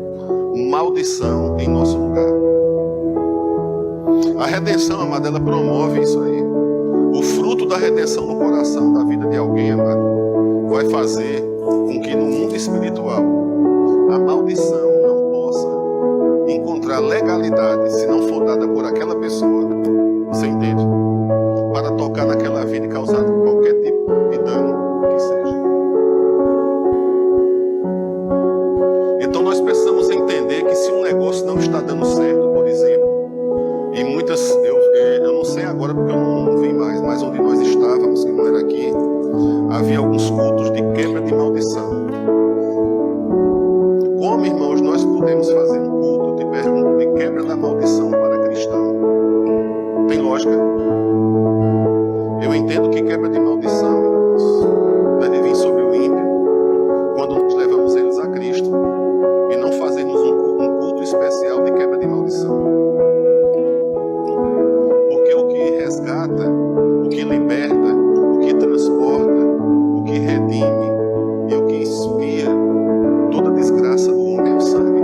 maldição em nosso lugar. A redenção, amado, ela promove isso aí. O fruto da redenção no coração da vida de alguém, amado, vai fazer com que no mundo espiritual a maldição não possa encontrar legalidade se não for dada por aquela pessoa, você entende? Para tocar naquela vida e causar qualquer tipo de dano que seja. Então nós precisamos entender que se um negócio não está dando certo, por exemplo, e muitas, eu não sei agora porque eu não vi mais, mas onde nós estávamos, que não era aqui, havia alguns cultos de quebra de maldição. Como, irmãos, nós podemos fazer um culto, eu te pergunto, de quebra da maldição para cristão? Tem lógica? Eu entendo que quebra de maldição, irmãos, deve vir sobre o ímpio quando nós levamos eles a Cristo e não fazemos um culto especial de quebra de maldição. Porque o que resgata, o que liberta, o que transporta, o que redime e o que expia toda a desgraça do homem é o sangue.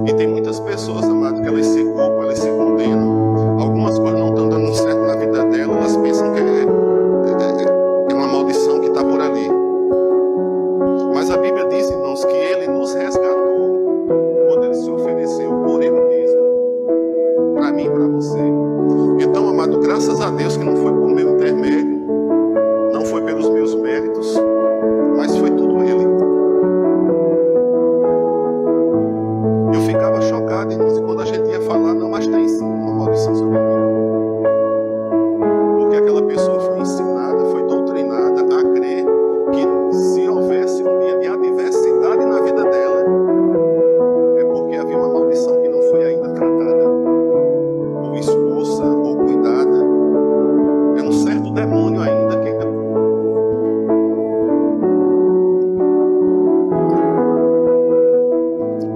E tem muitas pessoas, amado, que elas se culpam, elas se condenam. Algumas coisas não estão dando certo na vida dela, elas pensam que é uma maldição que está por ali. Mas a Bíblia diz, irmãos, que Ele nos resgatou quando Ele se ofereceu por Ele mesmo, para mim e para você. Então, amado, graças a Deus que não foi por meu intermédio, não foi pelos meus méritos, mas foi tudo Ele. Eu ficava chocado, irmãos, e quando a gente ia falar, não, mas tem sim uma maldição sobre mim. Porque aquela pessoa foi ensinada, foi doutrinada a crer que se houvesse um dia de adversidade na vida dela, é porque havia uma maldição que não foi ainda tratada, ou expulsa, ou cuidada. É um certo demônio ainda que ainda...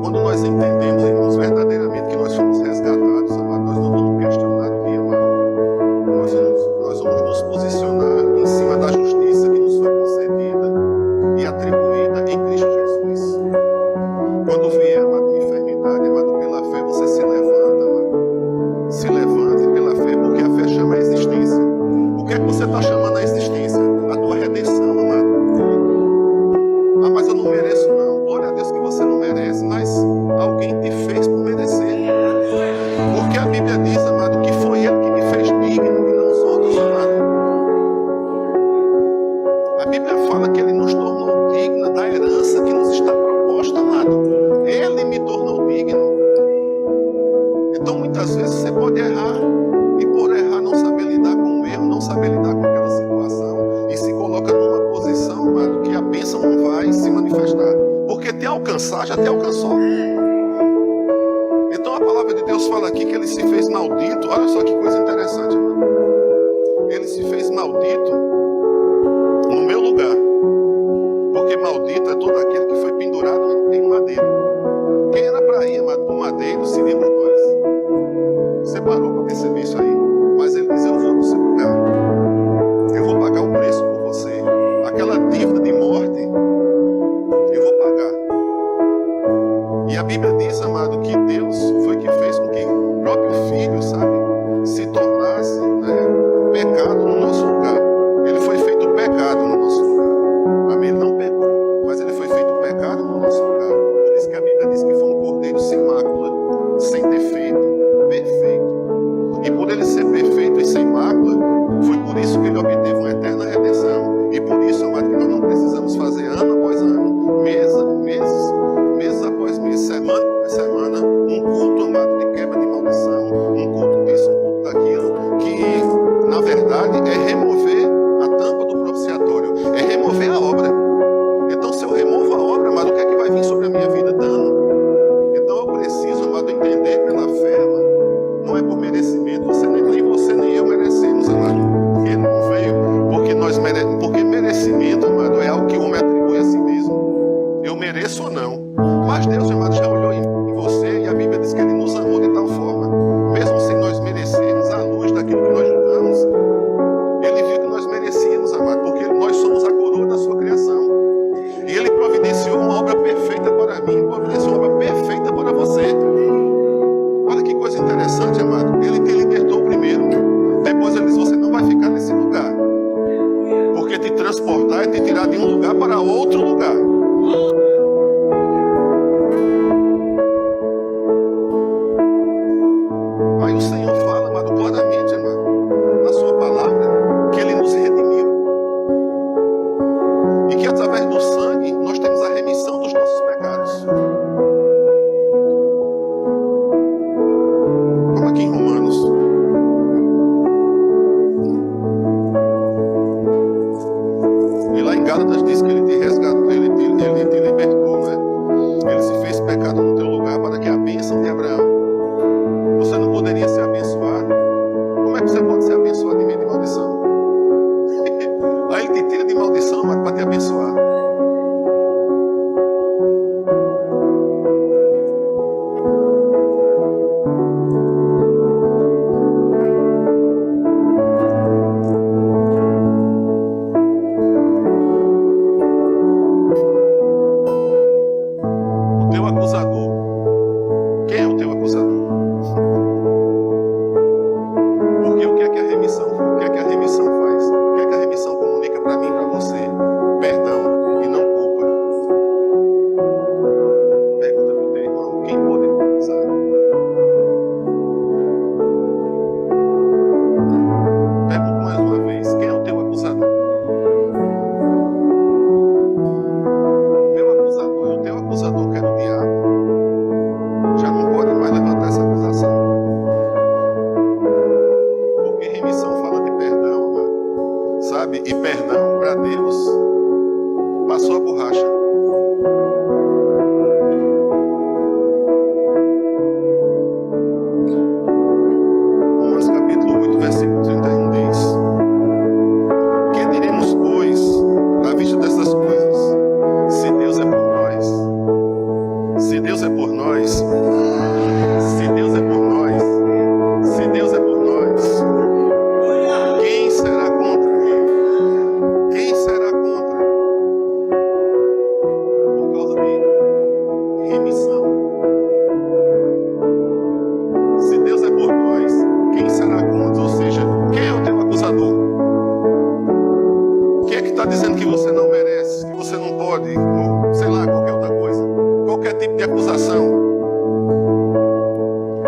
Quando nós entendemos, irmãos, verdadeiramente que nós fomos resgatados, amado, nós não vamos questionar o dia mal. Nós vamos nos posicionar em cima da justiça que nos foi concedida e atribuída em Cristo Jesus. Quando vier, amado, uma enfermidade, amado, pela fé, você se levanta, amado. Se levante pela fé, porque a fé chama a existência. O que é que você está chamando a existência? A tua redenção, amado. Ah, mas eu não mereço, não. Glória a Deus que você não merece, mas alguém te fez por merecer. Porque a Bíblia diz, amado, que foi Ele que me fez digno e não os outros, amado. A Bíblia fala que Ele nos tornou digna da herança que nos está proposta, amado. Ele me tornou digno. Então muitas vezes você pode errar, e por errar não saber lidar com o erro, não saber lidar com aquela situação, e se coloca numa posição, amado, que a bênção não vai se manifestar. Porque te alcançar, já te alcançou. Então a palavra de Deus fala aqui que Ele se fez maldito. Olha só que coisa interessante, amado. Ele se fez maldito no meu lugar. Porque maldito é todo aquele que foi pendurado em madeira. Quem era para ir, amado, no madeiro, seríamos nós. Você parou para perceber isso aí? Mas Ele diz, eu vou no seu lugar. Eu vou pagar o preço por você. Aquela dívida de morte, eu vou pagar. E a Bíblia diz, amado, que Deus foi que fez com que o próprio Filho, sabe, se tornasse, né, pecado no nosso lugar. Ele foi feito pecado no nosso lugar. Amém? Ele não pecou, mas Ele foi feito pecado no nosso lugar. Por isso que a Bíblia diz que foi um cordeiro mereço ou não. Mas Deus, amado, já olhou em você e a Bíblia diz que Ele nos amou de tal forma, mesmo sem nós merecermos, à luz daquilo que nós julgamos, Ele viu que nós merecíamos, amado, porque nós somos a coroa da sua criação. E Ele providenciou uma obra perfeita para mim, providenciou uma obra perfeita para você. Olha que coisa interessante, amado. Ele te libertou primeiro. Depois Ele diz, você não vai ficar nesse lugar. Porque te transportar é te tirar de um lugar para outro lugar. Aí o Senhor fala, amado, claramente, amado, na sua palavra, que Ele nos redimiu. E que através do sangue nós temos a remissão dos nossos pecados. Como aqui em Romanos. E lá em Gálatas diz que Ele te resgatou, Ele te libertou, né? Ele se fez pecado no teu lugar para que a bênção de Abraão. Você não poderia ser abençoado. Como é que você pode ser abençoado em meio de maldição? Aí Ele te tira de maldição, mas para te abençoar. O teu acusador. Quem é o teu acusador? Porque o que é que a remissão faz? O que é que a remissão comunica para mim e para você? Perdão e não culpa. Pergunta para o teu irmão, quem pode me acusar? Pergunto mais uma vez, quem é o teu acusador? O meu acusador e o teu acusador, que era o diabo, já não pode mais levantar essa acusação. Porque remissão fala de perdão, amado. Sabe? E perdão para Deus passou a borracha. Romanos capítulo 8, versículo 31 diz: que diremos, pois, à vista dessas coisas? Se Deus é por nós, se Deus é por nós, se Deus é por nós, se Deus é por nós, quem será contra? Quem será contra? Por causa de remissão. Se Deus é por nós, quem será contra? Ou seja, quem é o teu acusador? Quem é que está dizendo que você não merece, que você não pode, ou sei lá, qualquer outra coisa, qualquer tipo de acusação?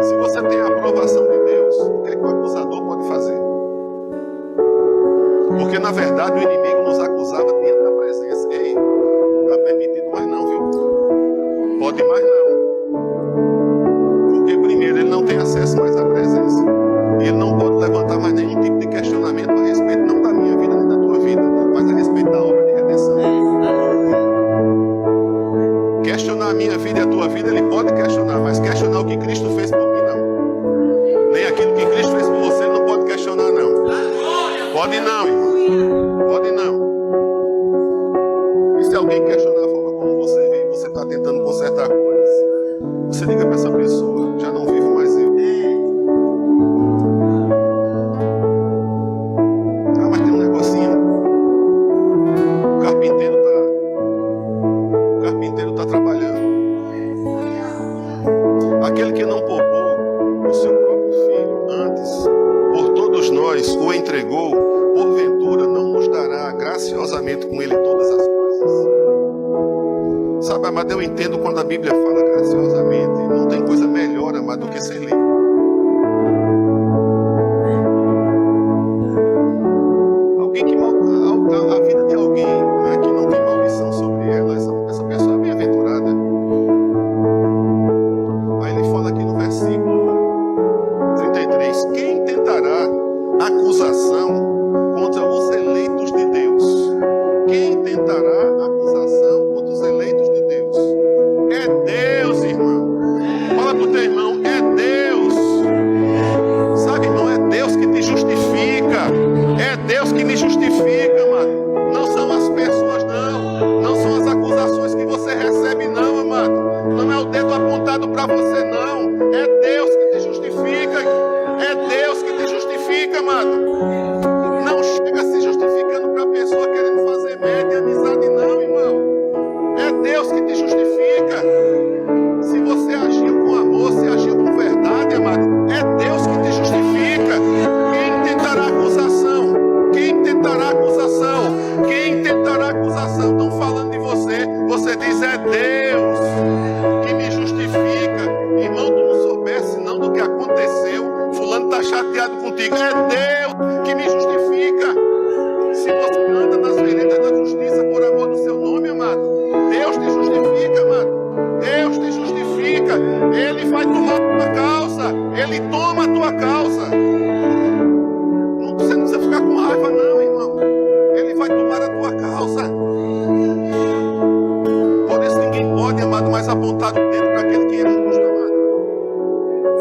Se você tem a aprovação de Deus, o que é que o acusador pode fazer? Porque na verdade o inimigo nos acusava diante da presença. Ei, não está permitido mais não, viu? Pode mais não. Porque primeiro ele não tem acesso mais à presença. E ele não pode levantar mais nenhum tipo de questionamento a respeito não da minha vida nem da tua vida, mas a respeito da obra de redenção. Questionar a minha vida e a tua vida ele pode questionar, mas questionar o que Cristo fez por mim não. Nem aquilo que Cristo fez por você ele não pode questionar não. Pode não, irmão. Pode não. E se alguém questionar a forma como você vive, você está tentando consertar coisas, você diga para essa pessoa, já não vivo mais eu. Ah, mas tem um negocinho. O carpinteiro está trabalhando. Aquele que não poupou o seu próprio filho antes, por todos nós o entregou, porventura não nos dará graciosamente com ele todas as coisas? Sabe, amado, eu entendo quando a Bíblia fala graciosamente. Não tem coisa melhor, amado, do que ser livre. Alguém que a vida de alguém, né, que não tem maldição sobre ela, essa pessoa é bem-aventurada. Aí ele fala aqui no versículo 33: quem tentará acusação contra os eleitos de Deus? Quem tentará acusação contra os eleitos de Deus? É Deus, irmão. Fala pro teu irmão, é Deus. Sabe, irmão, é Deus que te justifica. É Deus que me justifica, mano. Não são as pessoas, não. Não são as acusações que você recebe. diz: é Deus que me justifica. Irmão, tu não soubesse não do que aconteceu. Fulano está chateado contigo. É Deus que me justifica. Se você anda nas veredas da justiça por amor do seu nome, amado, Deus te justifica, amado. Deus te justifica. Ele vai tomar a tua causa. Ele toma a tua causa. Você não precisa ficar com raiva, não, irmão. Ele vai tomar a tua causa. Por isso ninguém pode, amado, mais apontar o dedo para aquele que é justo, amado.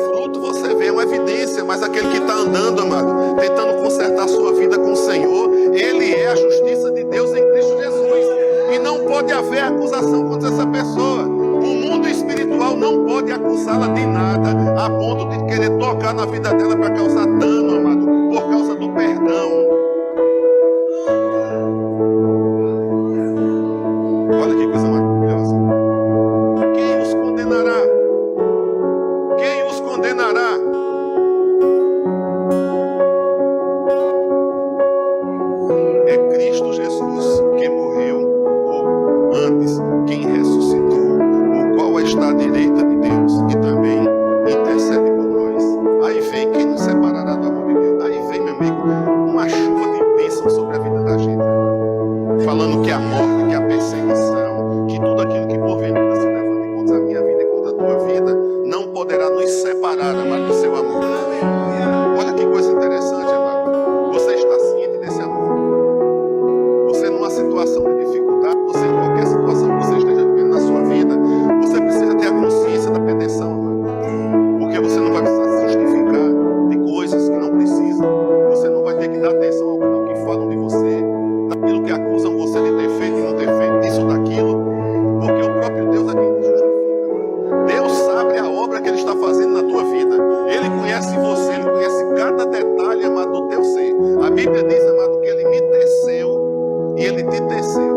Fruto você vê, é uma evidência, mas aquele que está andando, amado, tentando consertar a sua vida com o Senhor, ele é a justiça de Deus em Cristo Jesus. E não pode haver acusação contra essa pessoa. O mundo espiritual não pode acusá-la de nada, a ponto de querer tocar na vida dela para causar dano, amado, por causa do perdão. Olha que coisa maravilhosa. Quem os condenará? Quem os condenará? É Cristo Jesus que morreu, ou antes, quem ressuscitou, o qual está à direita de Deus e também intercede por nós. Aí vem quem nos separará do amor de Deus. Aí vem, meu amigo, uma chuva de bênção sobre a vida da gente. Falando que a morte, que a perseguição, que tudo aquilo que porventura se levanta contra a minha vida e contra a tua vida, não poderá nos separar, amado, do seu amor. Olha que coisa interessante, amado. Você está ciente desse amor. Você numa situação de dificuldade, você em qualquer situação que você esteja vivendo na sua vida, você precisa ter a consciência da redenção, amado. Porque você não vai precisar se justificar de coisas que não precisam. Você não vai ter que dar atenção ao que falam de você, daquilo que acusam você de ter feito e não ter feito, disso, daquilo, porque o próprio Deus é quem te justifica. Deus sabe a obra que Ele está fazendo na tua vida. Ele conhece você, Ele conhece cada detalhe, amado, do teu ser. A Bíblia diz, amado, que Ele me teceu e Ele te teceu.